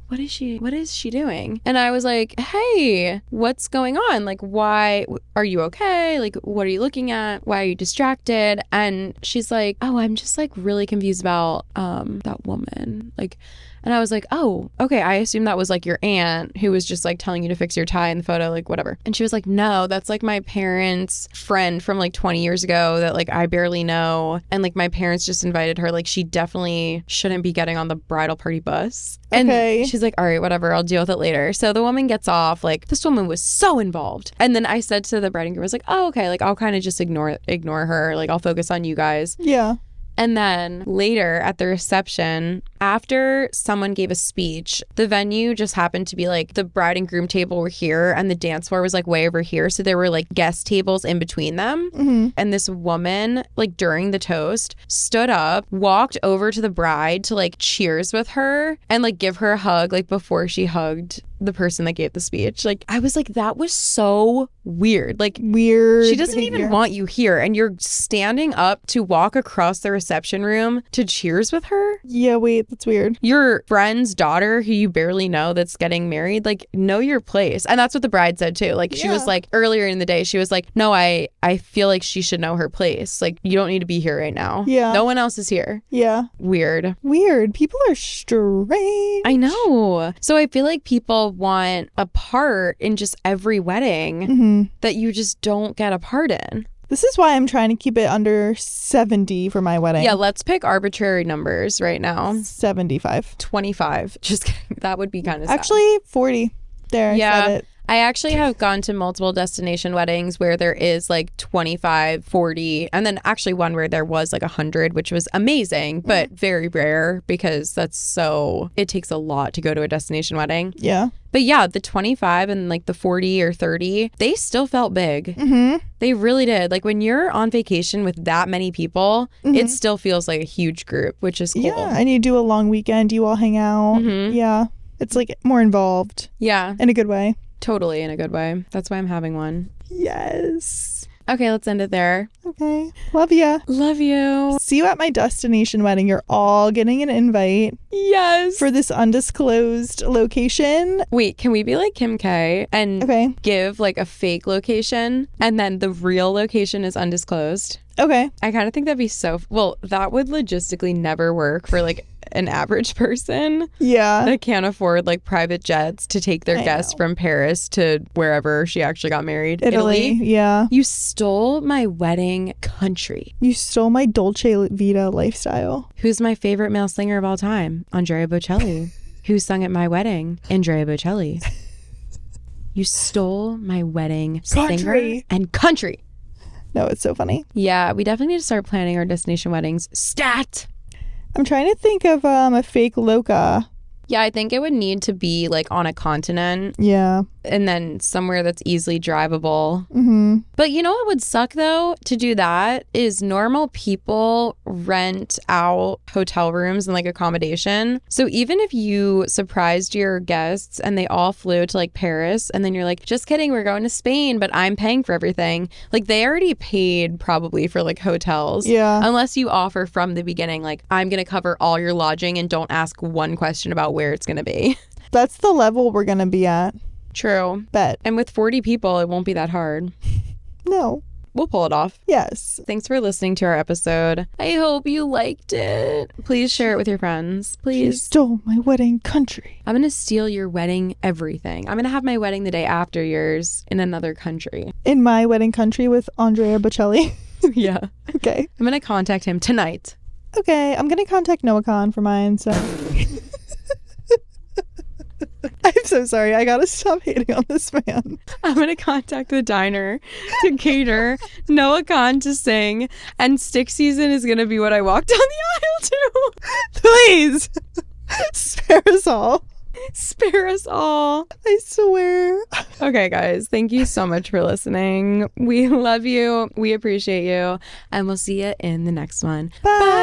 Speaker 2: what is she doing? And I was like, hey, what's going on? Like, why are you okay? Like, what are you looking at? Why are you distracted? And she's like, oh, I'm just like really confused about that woman. Like, and I was like, oh, okay. I assume that was like your aunt who was just like telling you to fix your tie in the photo, like whatever. And she was like, no, that's like my parents' friend from like 20 years ago that like I barely know. And like my parents just invited her. Like she definitely shouldn't be getting on the bridal party bus. And she's like, all right, whatever. I'll deal with it later. So the woman gets off. Like this woman was so involved. And then I said to the bride and groom, I was like, oh, okay. Like I'll kind of just ignore her. Like I'll focus on you guys.
Speaker 1: Yeah.
Speaker 2: And then later at the reception, after someone gave a speech, the venue just happened to be like the bride and groom table were here and the dance floor was like way over here. So there were like guest tables in between them. Mm-hmm. And this woman, like during the toast, stood up, walked over to the bride to like cheers with her and like give her a hug like before she hugged the person that gave the speech. Like I was like, that was so weird. Like
Speaker 1: weird.
Speaker 2: She doesn't even want you here and you're standing up to walk across the reception room to cheers with her.
Speaker 1: Yeah, wait, that's weird.
Speaker 2: Your friend's daughter who you barely know that's getting married, like know your place. And that's what the bride said too. Like she was like earlier in the day, she was like, no, I feel like she should know her place. Like you don't need to be here right now. Yeah. No one else is here.
Speaker 1: Yeah.
Speaker 2: Weird.
Speaker 1: People are strange.
Speaker 2: I know. So I feel like people want a part in just every wedding that you just don't get a part in.
Speaker 1: This is why I'm trying to keep it under 70 for my wedding.
Speaker 2: Yeah, let's pick arbitrary numbers right now.
Speaker 1: 75.
Speaker 2: 25. Just kidding. That would be kind of sad.
Speaker 1: Actually, 40. There, I said it.
Speaker 2: I actually have gone to multiple destination weddings where there is like 25, 40, and then actually one where there was like 100, which was amazing, but very rare because it takes a lot to go to a destination wedding.
Speaker 1: Yeah.
Speaker 2: But yeah, the 25 and like the 40 or 30, they still felt big. Mm-hmm. They really did. Like when you're on vacation with that many people, it still feels like a huge group, which is cool.
Speaker 1: Yeah, and you do a long weekend, you all hang out. Mm-hmm. Yeah, it's like more involved.
Speaker 2: Yeah.
Speaker 1: In a good way.
Speaker 2: Totally in a good way. That's why I'm having one.
Speaker 1: Yes.
Speaker 2: Okay, let's end it there.
Speaker 1: Okay. Love ya.
Speaker 2: Love you.
Speaker 1: See you at my destination wedding. You're all getting an invite.
Speaker 2: Yes.
Speaker 1: For this undisclosed location.
Speaker 2: Wait, can we be like Kim K and give like a fake location and then the real location is undisclosed?
Speaker 1: Okay.
Speaker 2: I kind of think that'd be that would logistically never work for like an average person that can't afford like private jets to take their guests from Paris to wherever she actually got married.
Speaker 1: Italy. Yeah.
Speaker 2: You stole my wedding country.
Speaker 1: You stole my Dolce Vita lifestyle.
Speaker 2: Who's my favorite male singer of all time? Andrea Bocelli. Who sung at my wedding? Andrea Bocelli. You stole my wedding singer and country.
Speaker 1: No, it's so funny.
Speaker 2: Yeah, we definitely need to start planning our destination weddings. Stat!
Speaker 1: I'm trying to think of a fake loca.
Speaker 2: Yeah, I think it would need to be like on a continent.
Speaker 1: Yeah.
Speaker 2: And then somewhere that's easily drivable. Mm-hmm. But you know what would suck though to do that is normal people rent out hotel rooms and like accommodation. So even if you surprised your guests and they all flew to like Paris and then you're like, just kidding, we're going to Spain, but I'm paying for everything. Like they already paid probably for like hotels.
Speaker 1: Yeah.
Speaker 2: Unless you offer from the beginning, like I'm going to cover all your lodging and don't ask one question about where it's going to be.
Speaker 1: That's the level we're going to be at.
Speaker 2: True.
Speaker 1: Bet.
Speaker 2: And with 40 people, it won't be that hard.
Speaker 1: No.
Speaker 2: we'll pull it off.
Speaker 1: Yes.
Speaker 2: Thanks for listening to our episode. I hope you liked it. Please share it with your friends. Please.
Speaker 1: She stole my wedding country.
Speaker 2: I'm going to steal your wedding everything. I'm going to have my wedding the day after yours in another country.
Speaker 1: In my wedding country with Andrea Bocelli.
Speaker 2: Yeah.
Speaker 1: Okay.
Speaker 2: I'm going to contact him tonight.
Speaker 1: Okay. I'm going to contact Noah Khan for mine, so... I'm so sorry. I gotta stop hating on this man.
Speaker 2: I'm going to contact the diner to cater, Noah Khan to sing, and Stick Season is going to be what I walk down the aisle to.
Speaker 1: Please! Spare us all.
Speaker 2: Spare us all.
Speaker 1: I swear.
Speaker 2: Okay, guys. Thank you so much for listening. We love you. We appreciate you. And we'll see you in the next one.
Speaker 1: Bye.